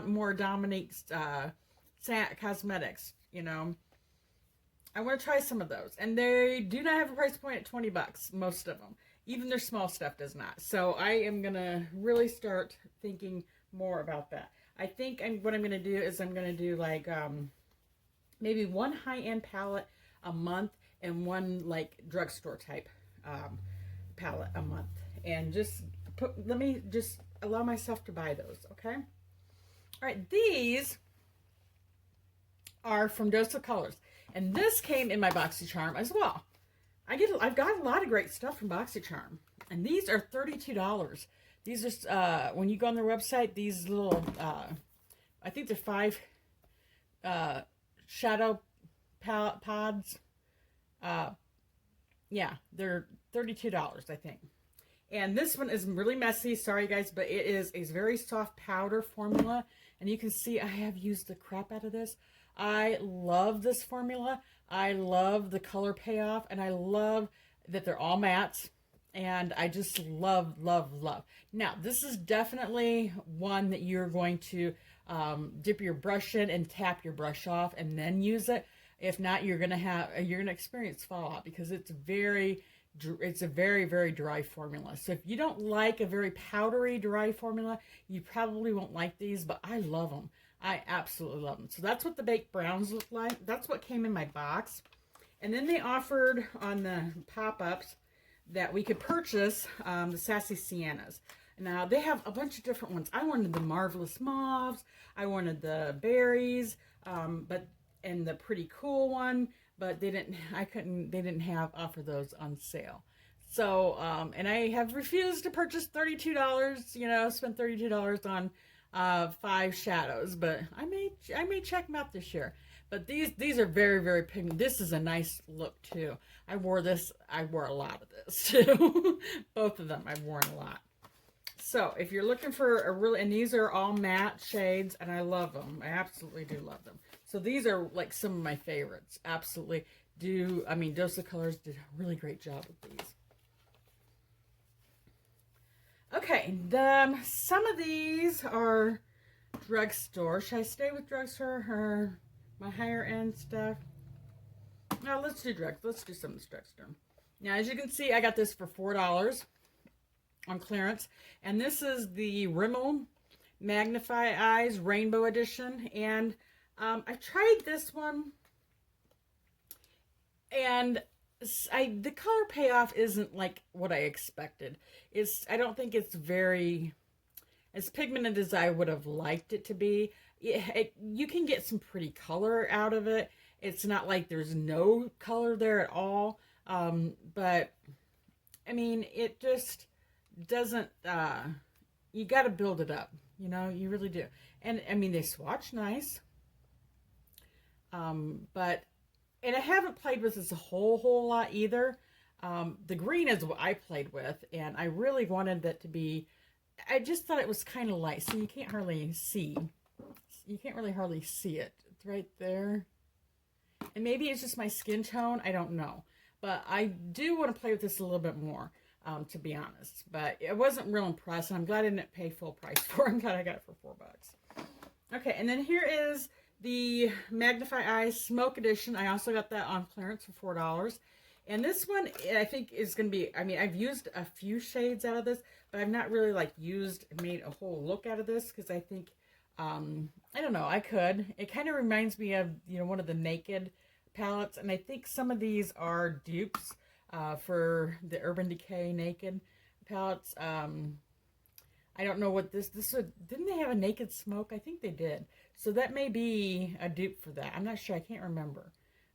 Speaker 1: more Dominique Cosmetics, you know. I want to try some of those. And they do not have a price point at $20, most of them. Even their small stuff does not. So I am going to really start thinking more about that. I think what I'm going to do is I'm going to do like maybe one high-end palette a month and one like drugstore type palette a month. And just let me just allow myself to buy those, okay? All right, these are from Dose of Colors. And this came in my BoxyCharm as well. I've got a lot of great stuff from BoxyCharm. And these are $32. These are, when you go on their website, these little, I think they're 5 shadow palette pods. Yeah, they're $32, I think. And this one is really messy. Sorry, guys, but it is a very soft powder formula. And you can see I have used the crap out of this. I love this formula. I love the color payoff. And I love that they're all mattes. And I just love, love, love. Now, this is definitely one that you're going to dip your brush in and tap your brush off and then use it. If not, you're gonna experience fallout because it's a very, very dry formula. So if you don't like a very powdery, dry formula, you probably won't like these, but I love them. I absolutely love them. So that's what the baked browns look like. That's what came in my box. And then they offered on the pop-ups that we could purchase the Sassy Siennas. Now, they have a bunch of different ones. I wanted the Marvelous Mauves. I wanted the berries, and the Pretty Cool one, but they didn't offer those on sale. So, and I have refused to purchase $32, spend $32 on 5 shadows, but I may check them out this year. But these are very, very pigmented. This is a nice look too. I wore a lot of this too. Both of them I've worn a lot. So if you're looking for and these are all matte shades, and I love them. I absolutely do love them. So these are like some of my favorites. Absolutely do. I mean, Dose of Colors did a really great job with these. Okay, some of these are drugstore. Should I stay with drugstore or my higher end stuff? No, let's do drugs. Let's do some of this drugstore. Now, as you can see, I got this for $4 on clearance, and this is the Rimmel Magnify Eyes Rainbow Edition. And I tried this one, and the color payoff isn't like what I expected. I don't think it's very as pigmented as I would have liked it to be. You can get some pretty color out of it. It's not like there's no color there at all. But I mean, it just doesn't, you got to build it up, you really do. And I mean, they swatch nice. And I haven't played with this a whole lot either. The green is what I played with, and I really wanted that to be, I just thought it was kind of light, so you can't hardly see. You can't really hardly see it. It's right there. And maybe it's just my skin tone. I don't know. But I do want to play with this a little bit more, to be honest. But I wasn't real impressed, and I'm glad I didn't pay full price for it. I'm glad I got it for $4. Okay, and then here is the Magnify Eyes Smoke Edition. I also got that on clearance for $4. And this one, I think, is going to be, I mean, I've used a few shades out of this, but I've not really, made a whole look out of this, because I think, I don't know, I could. It kind of reminds me of, one of the Naked palettes, and I think some of these are dupes for the Urban Decay Naked palettes. I don't know what this would, didn't they have a Naked Smoke? I think they did. So that may be a dupe for that. I'm not sure. I can't remember.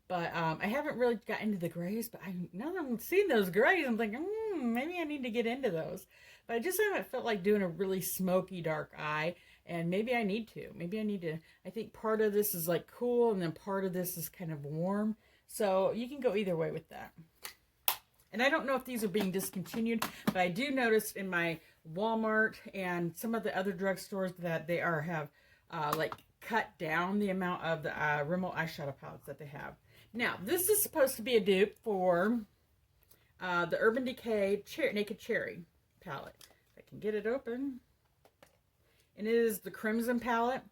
Speaker 1: But I haven't really got into the grays, but now that I'm seeing those grays, I'm thinking, maybe I need to get into those. But I just haven't felt like doing a really smoky dark eye, and maybe I need to. Maybe I need to. I think part of this is like cool, and then part of this is kind of warm. So you can go either way with that. And I don't know if these are being discontinued, but I do notice in my Walmart and some of the other drugstores that they have cut down the amount of the Rimmel eyeshadow palettes that they have. Now, this is supposed to be a dupe for the Urban Decay Naked Cherry palette. If I can get it open. And it is the Crimson palette.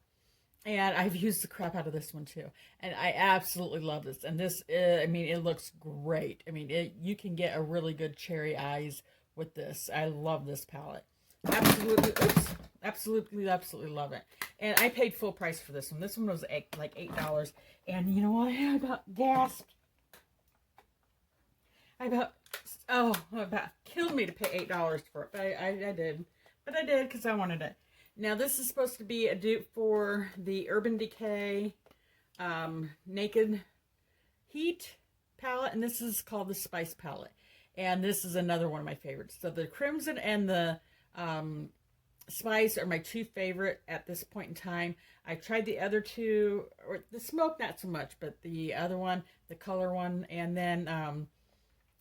Speaker 1: And I've used the crap out of this one too. And I absolutely love this. And this, I mean, it looks great. I mean, you can get a really good cherry eyes with this. I love this palette. Absolutely love it. And I paid full price for this one. This one was like $8. And you know what? I about gasped. It about killed me to pay $8 for it. But I did. But I did because I wanted it. Now, this is supposed to be a dupe for the Urban Decay Naked Heat palette. And this is called the Spice palette. And this is another one of my favorites. So the Crimson and the Spice are my two favorite at this point in time. I've tried the other two, or the Smoke not so much, but the other one, the color one, and then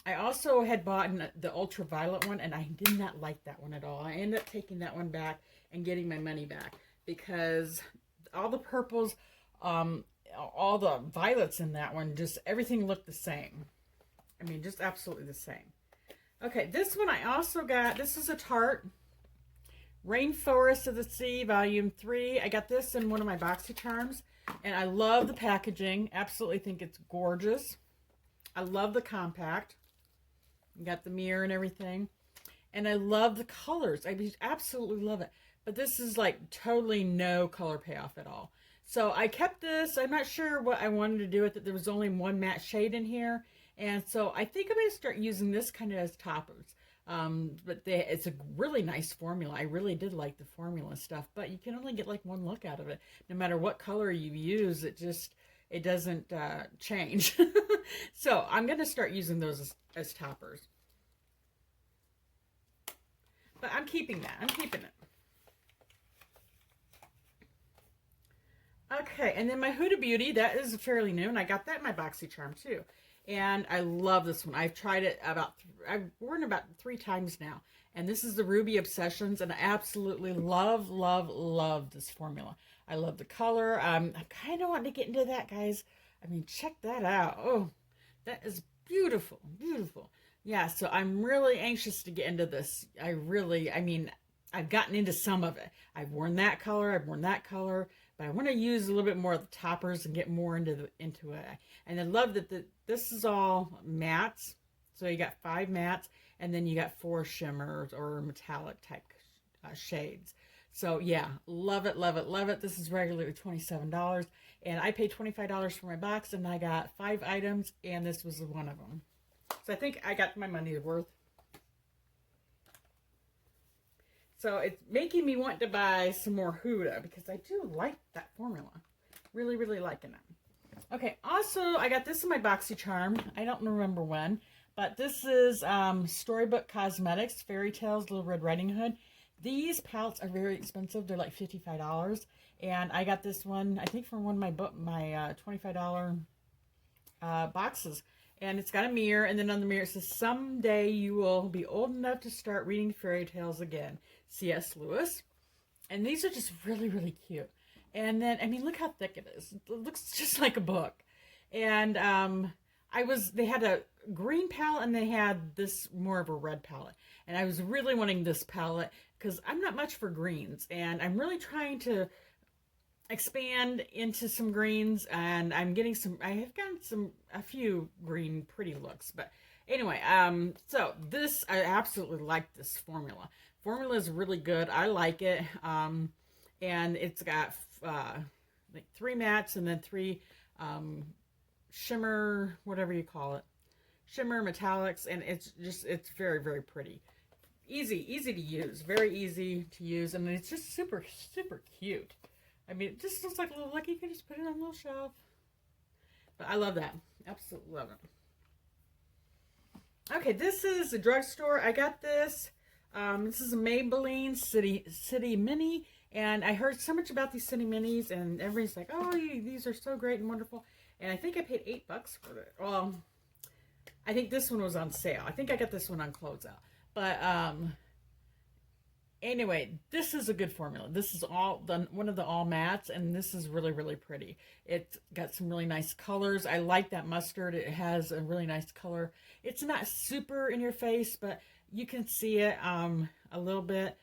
Speaker 1: I also had bought the ultraviolet one, and I did not like that one at all. I ended up taking that one back and getting my money back because all the purples, all the violets in that one, just everything looked the same. I mean, just absolutely the same. Okay, this one I also got. This is a Tarte Rainforest of the Sea, Volume 3. I got this in one of my BoxyCharms, and I love the packaging. Absolutely think it's gorgeous. I love the compact. You got the mirror and everything. And I love the colors. I absolutely love it. But this is like totally no color payoff at all. So I kept this. I'm not sure what I wanted to do with it. There was only one matte shade in here. And so I think I'm going to start using this kind of as toppers. But it's a really nice formula. I really did like the formula stuff. But you can only get like one look out of it. No matter what color you use, it doesn't change. So I'm going to start using those as toppers. But I'm keeping that. I'm keeping it. Okay, and then my Huda Beauty, that is fairly new, and I got that in my BoxyCharm too. And I love this one. I've tried it I've worn it about 3 times now. And this is the Ruby Obsessions, and I absolutely love, love, love this formula. I love the color. I kind of want to get into that, guys. I mean, check that out. Oh, that is beautiful, beautiful. Yeah, so I'm really anxious to get into this. I mean, I've gotten into some of it. I've worn that color, I've worn that color, but I want to use a little bit more of the toppers and get more into it. And I love that this is all mattes. So you got 5 mattes, and then you got 4 shimmers or metallic type shades. So yeah, love it, love it, love it. This is regularly $27, and I paid $25 for my box, and I got 5 items, and this was one of them. So I think I got my money's worth. So it's making me want to buy some more Huda because I do like that formula. Really, really liking it. Okay, also I got this in my BoxyCharm. I don't remember when, but this is Storybook Cosmetics, Fairy Tales, Little Red Riding Hood. These palettes are very expensive. They're like $55. And I got this one, I think, from one of my $25 boxes. And it's got a mirror, and then on the mirror it says, "Someday you will be old enough to start reading fairy tales again. C.S. Lewis." And these are just really, really cute. And then, I mean, look how thick it is. It looks just like a book. And they had a green palette, and they had this more of a red palette. And I was really wanting this palette because I'm not much for greens, and I'm really trying to expand into some greens, and I have gotten a few green pretty looks. But anyway, so this, I absolutely like this formula. Formula is really good. I like it. And it's got like 3 mattes and then 3 shimmer, whatever you call it, shimmer metallics, and it's very, very pretty. Easy to use, very easy to use, and it's just super, super cute. I mean, it just looks like a little, like you can just put it on a little shelf. But I love that. Absolutely love it. Okay, this is a drugstore. I got this. This is a Maybelline City Mini. And I heard so much about these City Minis, and everybody's like, "Oh, these are so great and wonderful." And I think I paid $8 for it. Well, I think this one was on sale. I think I got this one on closeout. But anyway, this is a good formula. This is one of the all mattes, and this is really, really pretty. It's got some really nice colors. I like that mustard. It has a really nice color. It's not super in your face, but you can see it a little bit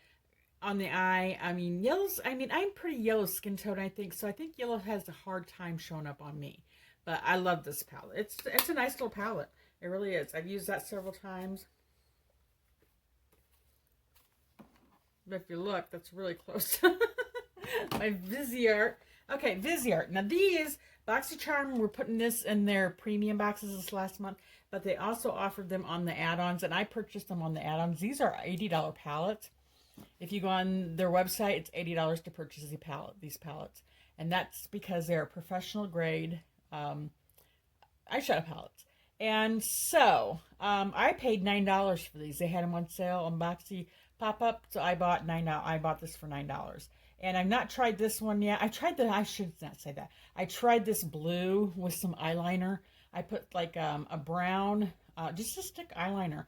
Speaker 1: on the eye. I mean, yellows, I'm pretty yellow skin tone, I think, so I think yellow has a hard time showing up on me. But I love this palette. It's a nice little palette. It really is. I've used that several times. But if you look, that's really close to my Viseart. Okay, Viseart. Now these, BoxyCharm were putting this in their premium boxes this last month, but they also offered them on the add-ons, and I purchased them on the add-ons. These are $80 palettes. If you go on their website, it's $80 to purchase these palettes. And that's because they're professional grade eyeshadow palettes. And so, I paid $9 for these. They had them on sale on Boxy pop-up, so I bought this for $9. And I've not tried this one yet. I should not say that. I tried this blue with some eyeliner. I put like a brown just a stick eyeliner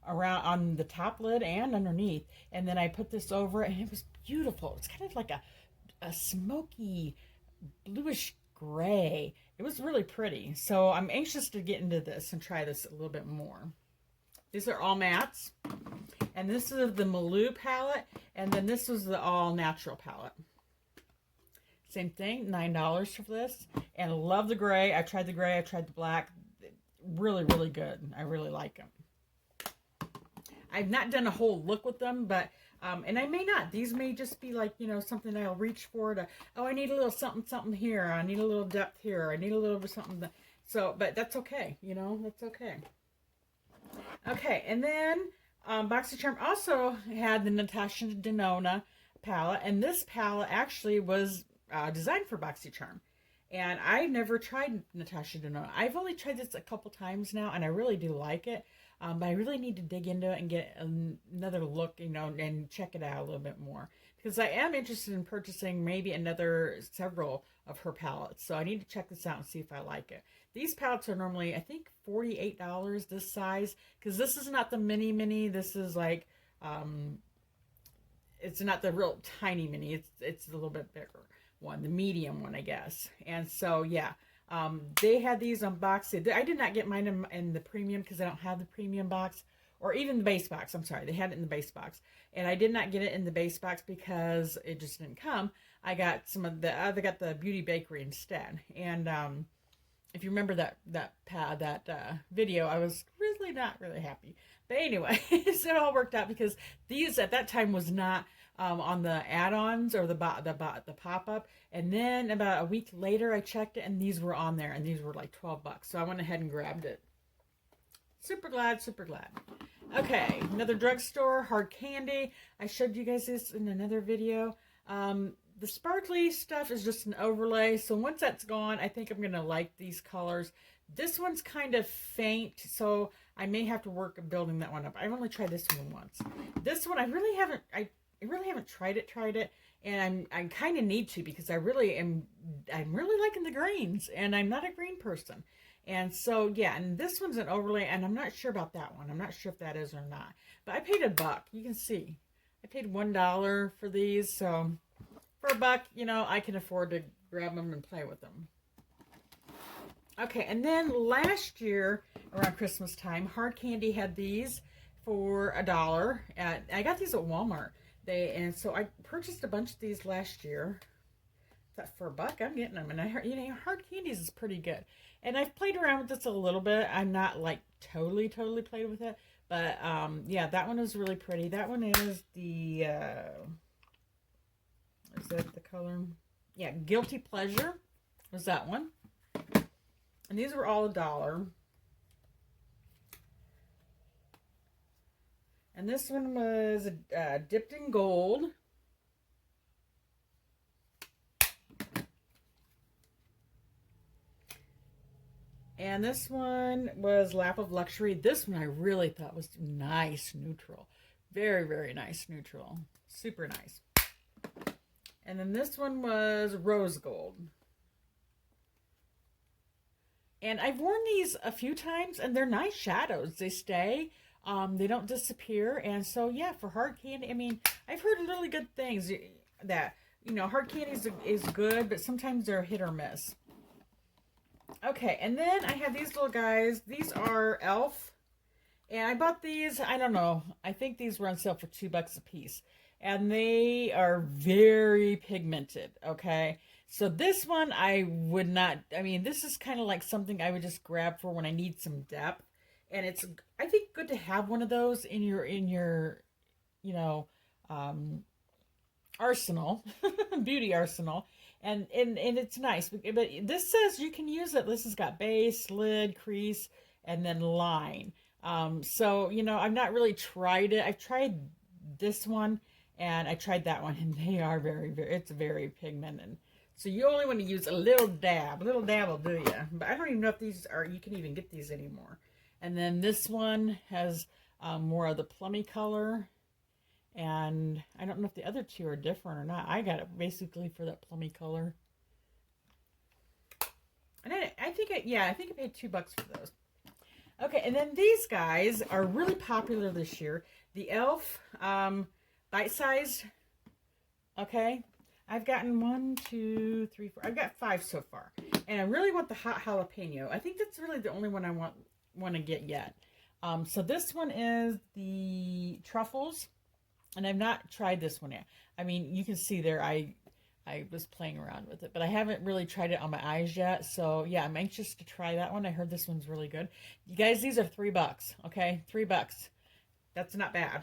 Speaker 1: around on the top lid and underneath. And then I put this over it, and it was beautiful. It's kind of like a smoky bluish gray. It was really pretty. So I'm anxious to get into this and try this a little bit more. These are all mattes. And this is the Malou palette. And then this was the all natural palette. Same thing, $9 for this. And I love the gray. I tried the gray. I tried the black. Really, really good. I really like them. I've not done a whole look with them, but and I may not. These may just be like, you know, something I'll reach for to, oh, I need a little something, something here. I need a little depth here. I need a little bit something. So, but that's okay. You know, that's okay. Okay, and then BoxyCharm also had the Natasha Denona palette. And this palette actually was designed for BoxyCharm. And I've never tried Natasha Denona. I've only tried this a couple times now, and I really do like it. But I really need to dig into it and get another look, you know, and check it out a little bit more. Because I am interested in purchasing maybe several of her palettes. So I need to check this out and see if I like it. These palettes are normally, I think, $48 this size. Because this is not the mini. This is like, it's not the real tiny mini. It's a little bit bigger one, the medium one, I guess. And so, yeah. They had these on box. I did not get mine in the premium because I don't have the premium box, or even the base box. I'm sorry, they had it in the base box, and I did not get it in the base box because it just didn't come. I got some of the I got the Beauty Bakery instead. And if you remember that video, I was really not really happy. But anyway, so it all worked out because these at that time was not on the add-ons or the pop-up. And then about a week later, I checked it, and these were on there, and these were like $12. So I went ahead and grabbed it. Super glad, super glad. Okay, another drugstore, hard candy. I showed you guys this in another video. The sparkly stuff is just an overlay. So once that's gone, I think I'm going to like these colors. This one's kind of faint, so I may have to work at building that one up. I've only tried this one once. This one, I really haven't tried it, and I kind of need to, because I'm really liking the greens, and I'm not a green person. And so, yeah, and this one's an overlay, and I'm not sure about that one. I'm not sure if that is or not. But I paid $1. You can see. I paid $1 for these, so for $1, you know, I can afford to grab them and play with them. Okay, and then last year, around Christmas time, Hard Candy had these for $1. I got these at Walmart. And so I purchased a bunch of these last year. Thought for $1, I'm getting them. And I heard, you know, Hard Candies is pretty good. And I've played around with this a little bit. I'm not like totally played with it. But yeah, that one is really pretty. That one is the, is that the color? Yeah, Guilty Pleasure was that one. And these were all $1. And this one was dipped in gold. And this one was Lap of Luxury. This one I really thought was nice neutral. Very, very nice neutral. Super nice. And then this one was Rose Gold. And I've worn these a few times, and they're nice shadows. They stay. They don't disappear. And so, yeah, for Hard Candy, I mean, I've heard really good things that, you know, Hard Candy is good, but sometimes they're hit or miss. Okay, and then I have these little guys. These are e.l.f. And I bought these, I don't know, I think these were on sale for $2 a piece. And they are very pigmented, okay? So this one I would not, I mean, this is kind of like something I would just grab for when I need some depth. And it's, I think, good to have one of those in your you know, arsenal, beauty arsenal. And it's nice. But this says you can use it. This has got base, lid, crease, and then line. So, you know, I've not really tried it. I've tried this one, and I tried that one, and they are very, very, it's very pigmented. So you only want to use a little dab. A little dab will do you. But I don't even know if these are, you can even get these anymore. And then this one has more of the plummy color. And I don't know if the other two are different or not. I got it basically for that plummy color. And I think I paid $2 for those. Okay, and then these guys are really popular this year. The e.l.f. Bite-sized. Okay, I've gotten 1, 2, 3, 4. I've got 5 so far, and I really want the hot jalapeno. I think that's really the only one I want to get yet. So this one is the truffles, and I've not tried this one yet. I mean, you can see there I was playing around with it, but I haven't really tried it on my eyes yet. So yeah, I'm anxious to try that one. I heard this one's really good. You guys, these are $3. Okay, $3. That's not bad.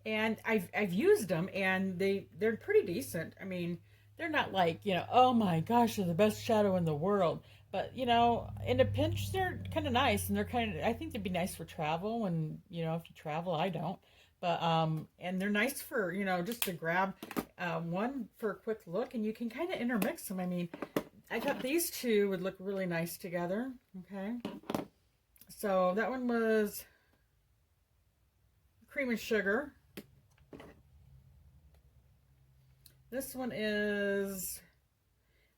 Speaker 1: And I've used them, and they're pretty decent. I mean, they're not like, you know, oh my gosh, they're the best shadow in the world. But, you know, in a pinch, they're kind of nice, and they're kind of, I think they'd be nice for travel. And, you know, if you travel, I don't. But, and they're nice for, you know, just to grab one for a quick look, and you can kind of intermix them. I mean, I thought these two would look really nice together. Okay. So that one was cream and sugar. This one is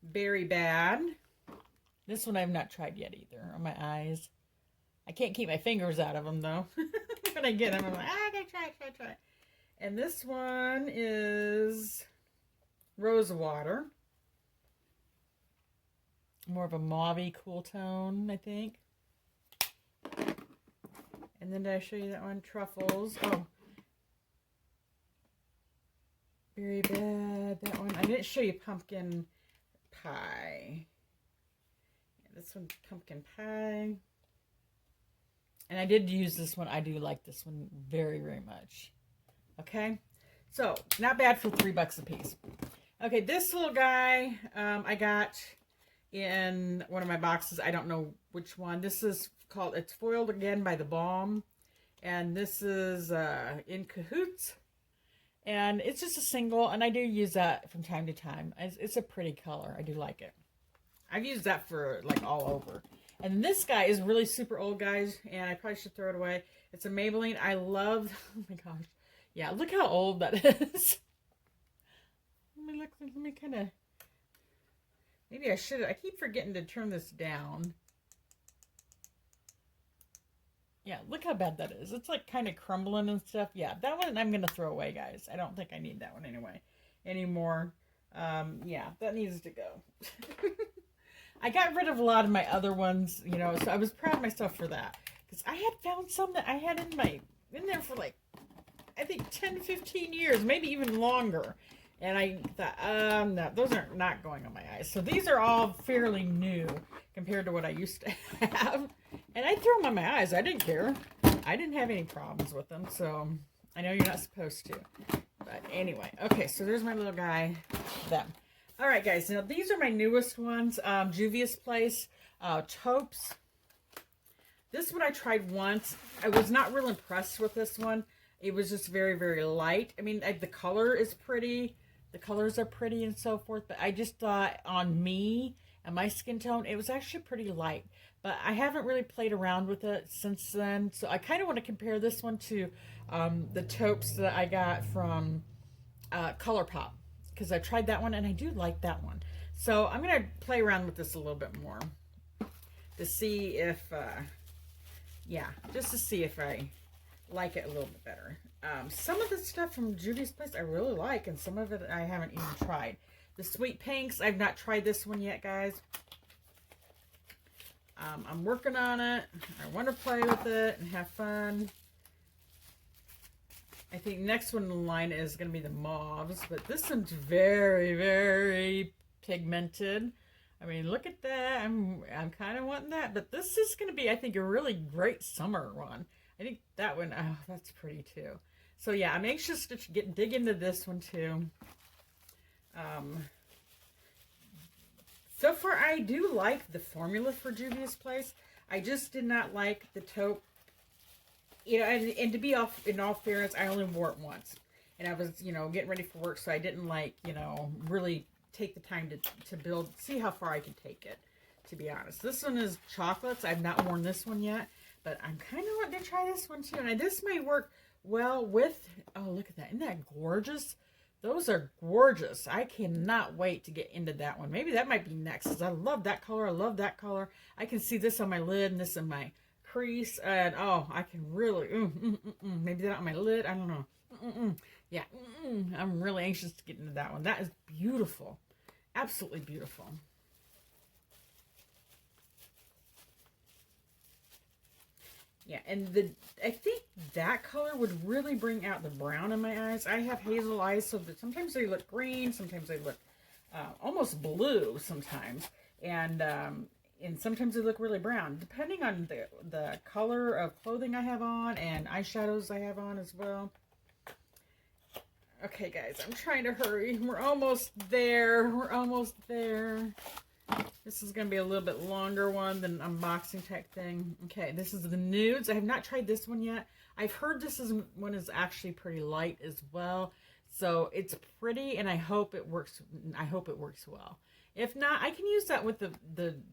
Speaker 1: Berry Bad. This one I've not tried yet either on my eyes. I can't keep my fingers out of them though. When I get them, I'm like, I gotta try. And this one is Rose Water. More of a mauve-y cool tone, I think. And then did I show you that one? Truffles. Oh. Very bad. That one. I didn't show you pumpkin pie. Yeah, this one, pumpkin pie. And I did use this one. I do like this one very, very much. Okay. So, not bad for $3 a piece. Okay, this little guy I got in one of my boxes. I don't know which one. This is called, it's foiled again by the Balm. And this is in Cahoots. And it's just a single, and I do use that from time to time. It's a pretty color. I do like it. I've used that for, like, all over. And this guy is really super old, guys, and I probably should throw it away. It's a Maybelline. I love, oh my gosh. Yeah, look how old that is. Let me kind of, maybe I should, I keep forgetting to turn this down. Yeah, look how bad that is. It's like kind of crumbling and stuff. Yeah, that one I'm going to throw away, guys. I don't think I need that one anymore. Yeah, that needs to go. I got rid of a lot of my other ones, you know, so I was proud of myself for that. Because I had found some that I had in there for like, I think 10, 15 years, maybe even longer. And I thought, no, those are not going on my eyes. So these are all fairly new compared to what I used to have. And I threw them on my eyes. I didn't care. I didn't have any problems with them. So I know you're not supposed to. But anyway. Okay, so there's my little guy. Them. All right, guys. Now, these are my newest ones. Juvia's Place. Taupes. This one I tried once. I was not real impressed with this one. It was just very, very light. I mean, the color is pretty. The colors are pretty and so forth. But I just thought on me and my skin tone, it was actually pretty light. But I haven't really played around with it since then. So I kind of want to compare this one to the taupes that I got from ColourPop. Because I tried that one and I do like that one. So I'm going to play around with this a little bit more. To see if, yeah, just to see if I like it a little bit better. Some of the stuff from Juvia's Place I really like, and some of it I haven't even tried. The Sweet Pinks, I've not tried this one yet, guys. I'm working on it. I want to play with it and have fun. I think next one in the line is going to be the Mauves, but this one's very, very pigmented. I mean, look at that. I'm kind of wanting that, but this is going to be, I think, a really great summer one. I think that one, oh, that's pretty too. So yeah, I'm anxious to dig into this one too. So far, I do like the formula for Juvia's Place. I just did not like the taupe. You know, and to be in all fairness, I only wore it once. And I was, you know, getting ready for work, so I didn't like, you know, really take the time to build, see how far I could take it, to be honest. This one is chocolates. I've not worn this one yet, but I'm kind of wanting to try this one too. And this may work well with, oh, look at that. Isn't that gorgeous? Those are gorgeous. I cannot wait to get into that one. Maybe that might be next, because I love that color. I love that color. I can see this on my lid and this in my crease, and oh, I can really, maybe that on my lid, I don't know. Yeah, I'm really anxious to get into that one. That is beautiful. Absolutely beautiful. Yeah, and I think that color would really bring out the brown in my eyes. I have hazel eyes, so that sometimes they look green, sometimes they look almost blue sometimes, and sometimes they look really brown, depending on the color of clothing I have on and eyeshadows I have on as well. Okay, guys, I'm trying to hurry. We're almost there. We're almost there. This is going to be a little bit longer one than an unboxing type thing. Okay, this is the nudes. I have not tried this one yet. I've heard this one is actually pretty light as well. So it's pretty, and I hope it works. I hope it works well. If not, I can use that with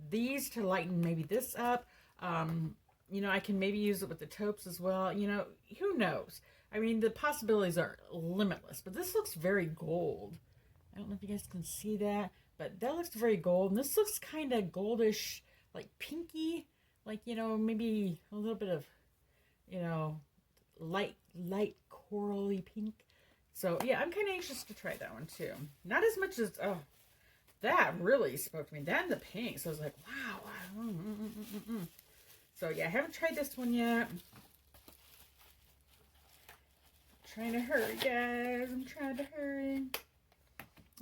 Speaker 1: these to lighten maybe this up. You know, I can maybe use it with the taupes as well. You know, who knows? I mean, the possibilities are limitless, but this looks very gold. I don't know if you guys can see that, but that looks very gold. And this looks kind of goldish, like pinky, like, you know, maybe a little bit of, you know, light corally pink. So, yeah, I'm kind of anxious to try that one, too. Not as much as, oh, that really spoke to me. That and the pink. So, I was like, wow. So, yeah, I haven't tried this one yet. Trying to hurry, guys. I'm trying to hurry.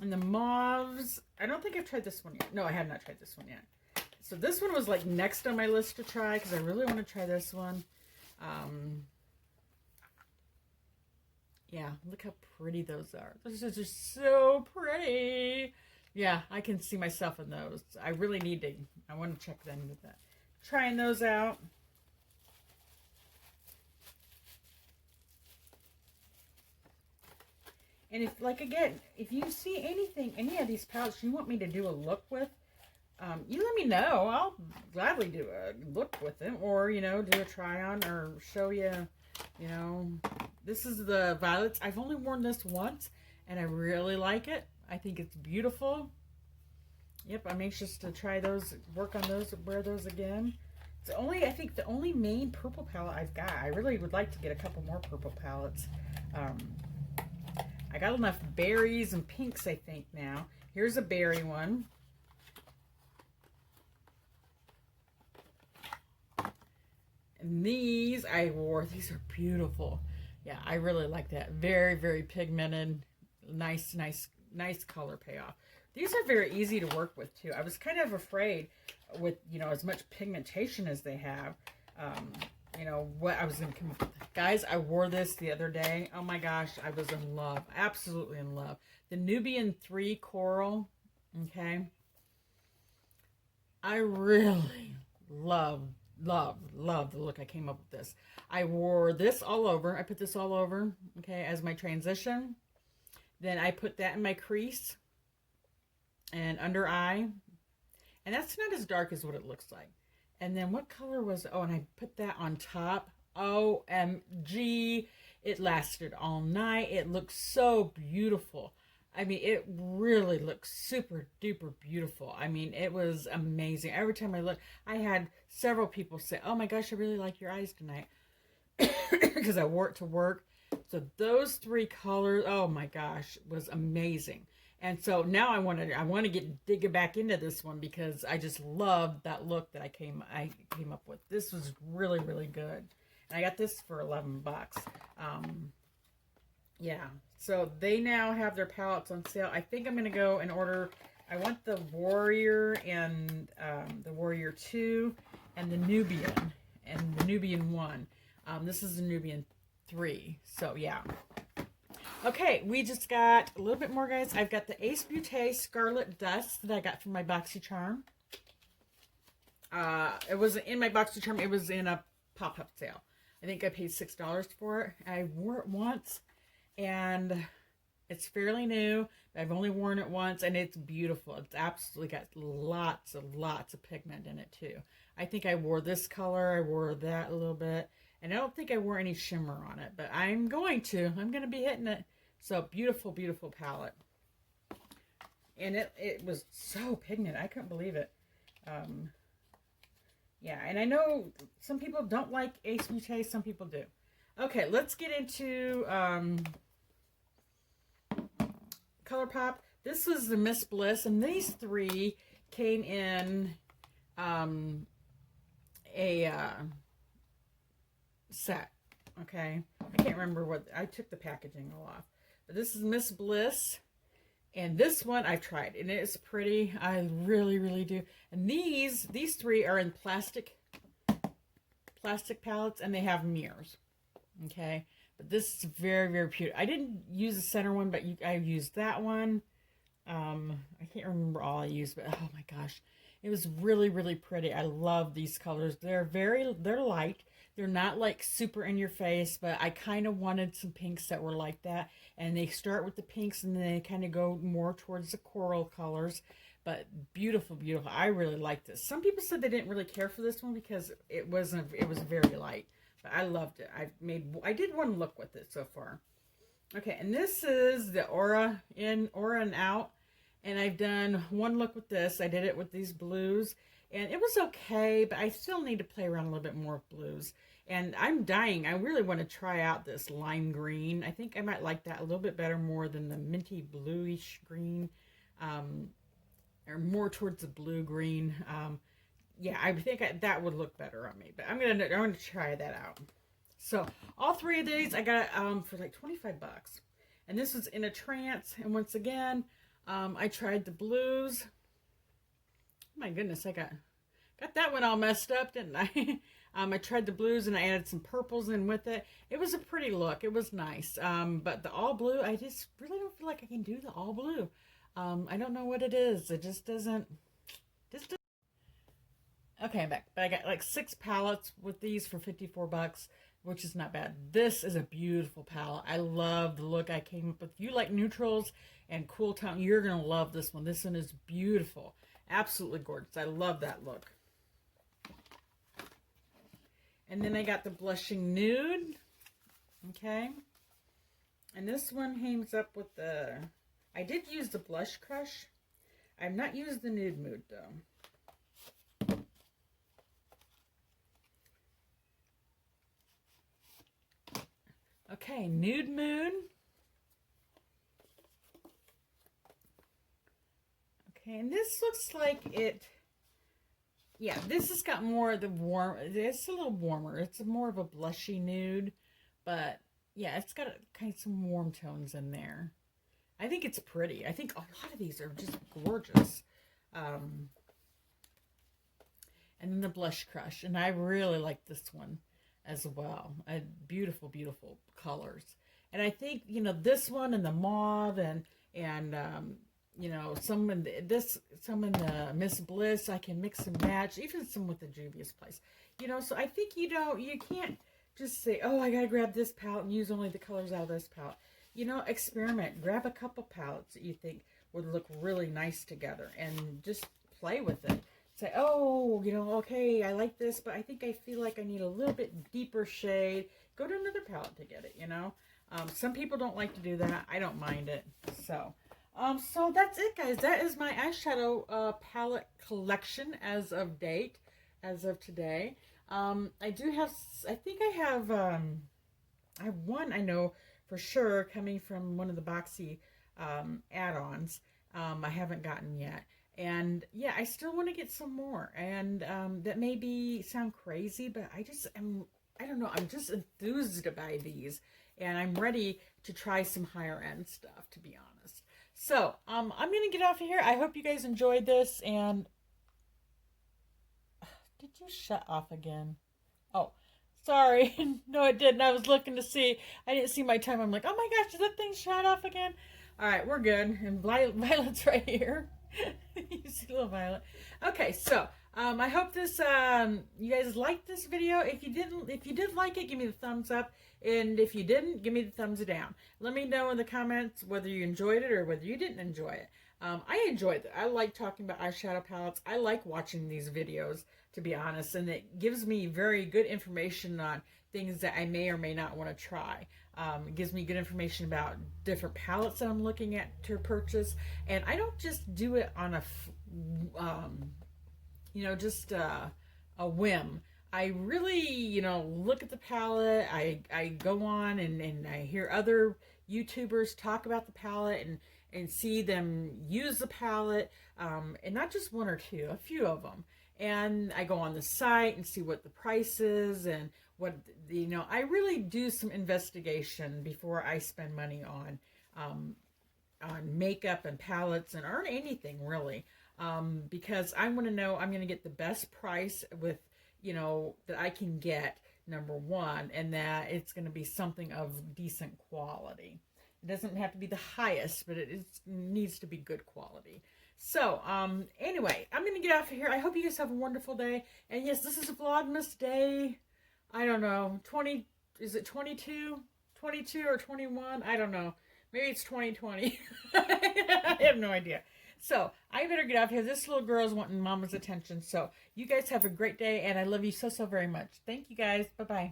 Speaker 1: And the mauves, I don't think I've tried this one yet. No, I have not tried this one yet. So this one was like next on my list to try because I really want to try this one. Yeah, look how pretty those are. Those are just so pretty. Yeah, I can see myself in those. I really need to, I want to check them with that. Trying those out. And if, like, again, if you see anything, any of these palettes you want me to do a look with, you let me know. I'll gladly do a look with them, or, you know, do a try on, or show you, you know. This is the Violets. I've only worn this once, and I really like it. I think it's beautiful. Yep, I'm anxious to try those, work on those, wear those again. It's only, I think, the only main purple palette I've got. I really would like to get a couple more purple palettes. I got enough berries and pinks, I think, now. Here's a berry one. And these I wore. These are beautiful. Yeah, I really like that. Very, very pigmented. Nice color payoff. These are very easy to work with, too. I was kind of afraid with, you know, as much pigmentation as they have, you know, what I was going to come up with. Guys, I wore this the other day. Oh my gosh, I was in love. Absolutely in love. The Nubian 3 Coral. Okay. I really love the look I came up with this. I wore this all over. I put this all over, okay, as my transition. Then I put that in my crease and under eye. And that's not as dark as what it looks like. And then what color was, oh, and I put that on top. OMG, it lasted all night. It looks so beautiful. I mean, it really looks super duper beautiful. I mean, it was amazing. Every time I looked, I had several people say, oh my gosh, I really like your eyes tonight. Because I wore it to work. So those 3 colors, oh my gosh, was amazing. And so now I want to dig back into this one because I just love that look that I came up with. This was really, really good. And I got this for $11. Yeah. So they now have their palettes on sale. I think I'm going to go and order, I want the Warrior and the Warrior 2 and the Nubian and the Nubian 1. This is the Nubian 3. So yeah. Okay, we just got a little bit more, guys. I've got the Ace Beauté Scarlet Dust that I got from my BoxyCharm. It wasn't in my BoxyCharm. It was in a pop-up sale. I think I paid $6 for it. I wore it once, and it's fairly new. I've only worn it once, and it's beautiful. It's absolutely got lots of pigment in it, too. I think I wore this color. I wore that a little bit. And I don't think I wore any shimmer on it, but I'm going to. I'm going to be hitting it. So, beautiful, beautiful palette. And it was so pigmented. I couldn't believe it. Yeah, and I know some people don't like Ace Beauté, some people do. Okay, let's get into ColourPop. This was the Miss Bliss, and these three came in a set. Okay, I can't remember what, I took the packaging all off. But this is Miss Bliss, and this one I've tried, and it's pretty. I really, really do. And these three are in plastic palettes, and they have mirrors. Okay, but this is very, very cute. I didn't use the center one, but I used that one. I can't remember all I used, but oh my gosh, it was really, really pretty. I love these colors. They're light. They're not like super in your face, but I kind of wanted some pinks that were like that. And they start with the pinks, and then they kind of go more towards the coral colors. But beautiful, beautiful. I really like this. Some people said they didn't really care for this one because it was very light. But I loved it. I did one look with it so far. Okay, and this is the Aura In, Aura and Out. And I've done one look with this. I did it with these blues. And it was okay, but I still need to play around a little bit more with blues. And I'm dying. I really want to try out this lime green. I think I might like that a little bit better more than the minty bluish green. Or more towards the blue green. Yeah, I think that would look better on me. But I'm gonna try that out. So all three of these I got for like 25 bucks. And this was in a trance. And once again, I tried the blues. Oh my goodness, I got that one all messed up, didn't I? I tried the blues, and I added some purples in with it. It was a pretty look. It was nice. But the all blue, I just really don't feel like I can do the all blue. I don't know what it is. It just doesn't. Okay, I'm back. But I got like 6 palettes with these for 54 bucks, which is not bad. This is a beautiful palette. I love the look I came up with. If you like neutrals and cool tone, you're going to love this one. This one is beautiful. Absolutely gorgeous. I love that look. And then I got the Blushing Nude. Okay. And this one hangs up with the... I did use the Blush Crush. I've not used the Nude Mood, though. Okay, Nude Mood. Okay, and this looks like it... Yeah, this has got more of the warm... It's a little warmer. It's more of a blushy nude. But, yeah, it's got kind of some warm tones in there. I think it's pretty. I think a lot of these are just gorgeous. And then the Blush Crush. And I really like this one as well. Beautiful, beautiful colors. And I think, you know, this one and the mauve and you know, some in the Miss Bliss, I can mix and match. Even some with the Juvia's Place. You know, so I think, you know, you can't just say, oh, I got to grab this palette and use only the colors out of this palette. You know, experiment. Grab a couple palettes that you think would look really nice together and just play with it. Say, oh, you know, okay, I like this, but I think I feel like I need a little bit deeper shade. Go to another palette to get it, you know. Some people don't like to do that. I don't mind it. So that's it, guys. That is my eyeshadow palette collection as of date, as of today. I do have, I think I have one, I know for sure, coming from one of the boxy add-ons I haven't gotten yet. And yeah, I still want to get some more. And that may sound crazy, but I don't know, I'm just enthused by these. And I'm ready to try some higher end stuff, to be honest. So, I'm going to get off of here. I hope you guys enjoyed this. And did you shut off again? Oh, sorry. No, it didn't. I was looking to see. I didn't see my time. I'm like, oh my gosh, did that thing shut off again? All right, we're good. And Violet's right here. You see little Violet. Okay, so I hope this you guys liked this video. If you did like it, give me the thumbs up. And if you didn't, give me the thumbs down. Let me know in the comments whether you enjoyed it or whether you didn't enjoy it. I enjoyed it. I like talking about eyeshadow palettes. I like watching these videos, to be honest, and it gives me very good information on things that I may or may not want to try. It gives me good information about different palettes that I'm looking at to purchase, and I don't just do it on a, you know, just a whim. I really, you know, look at the palette. I go on and I hear other YouTubers talk about the palette and see them use the palette, and not just one or two, a few of them. And I go on the site and see what the price is and what, you know, I really do some investigation before I spend money on makeup and palettes and or anything really, because I want to know I'm going to get the best price with, you know, that I can get, number one, and that it's going to be something of decent quality. It doesn't have to be the highest, but it needs to be good quality. So, anyway, I'm going to get off of here. I hope you guys have a wonderful day. And yes, this is a Vlogmas day. I don't know, 20, is it 22? 22 or 21? I don't know. Maybe it's 2020. I have no idea. So, I better get off here. This little girl's wanting mama's attention. So, you guys have a great day, and I love you so, so very much. Thank you, guys. Bye-bye.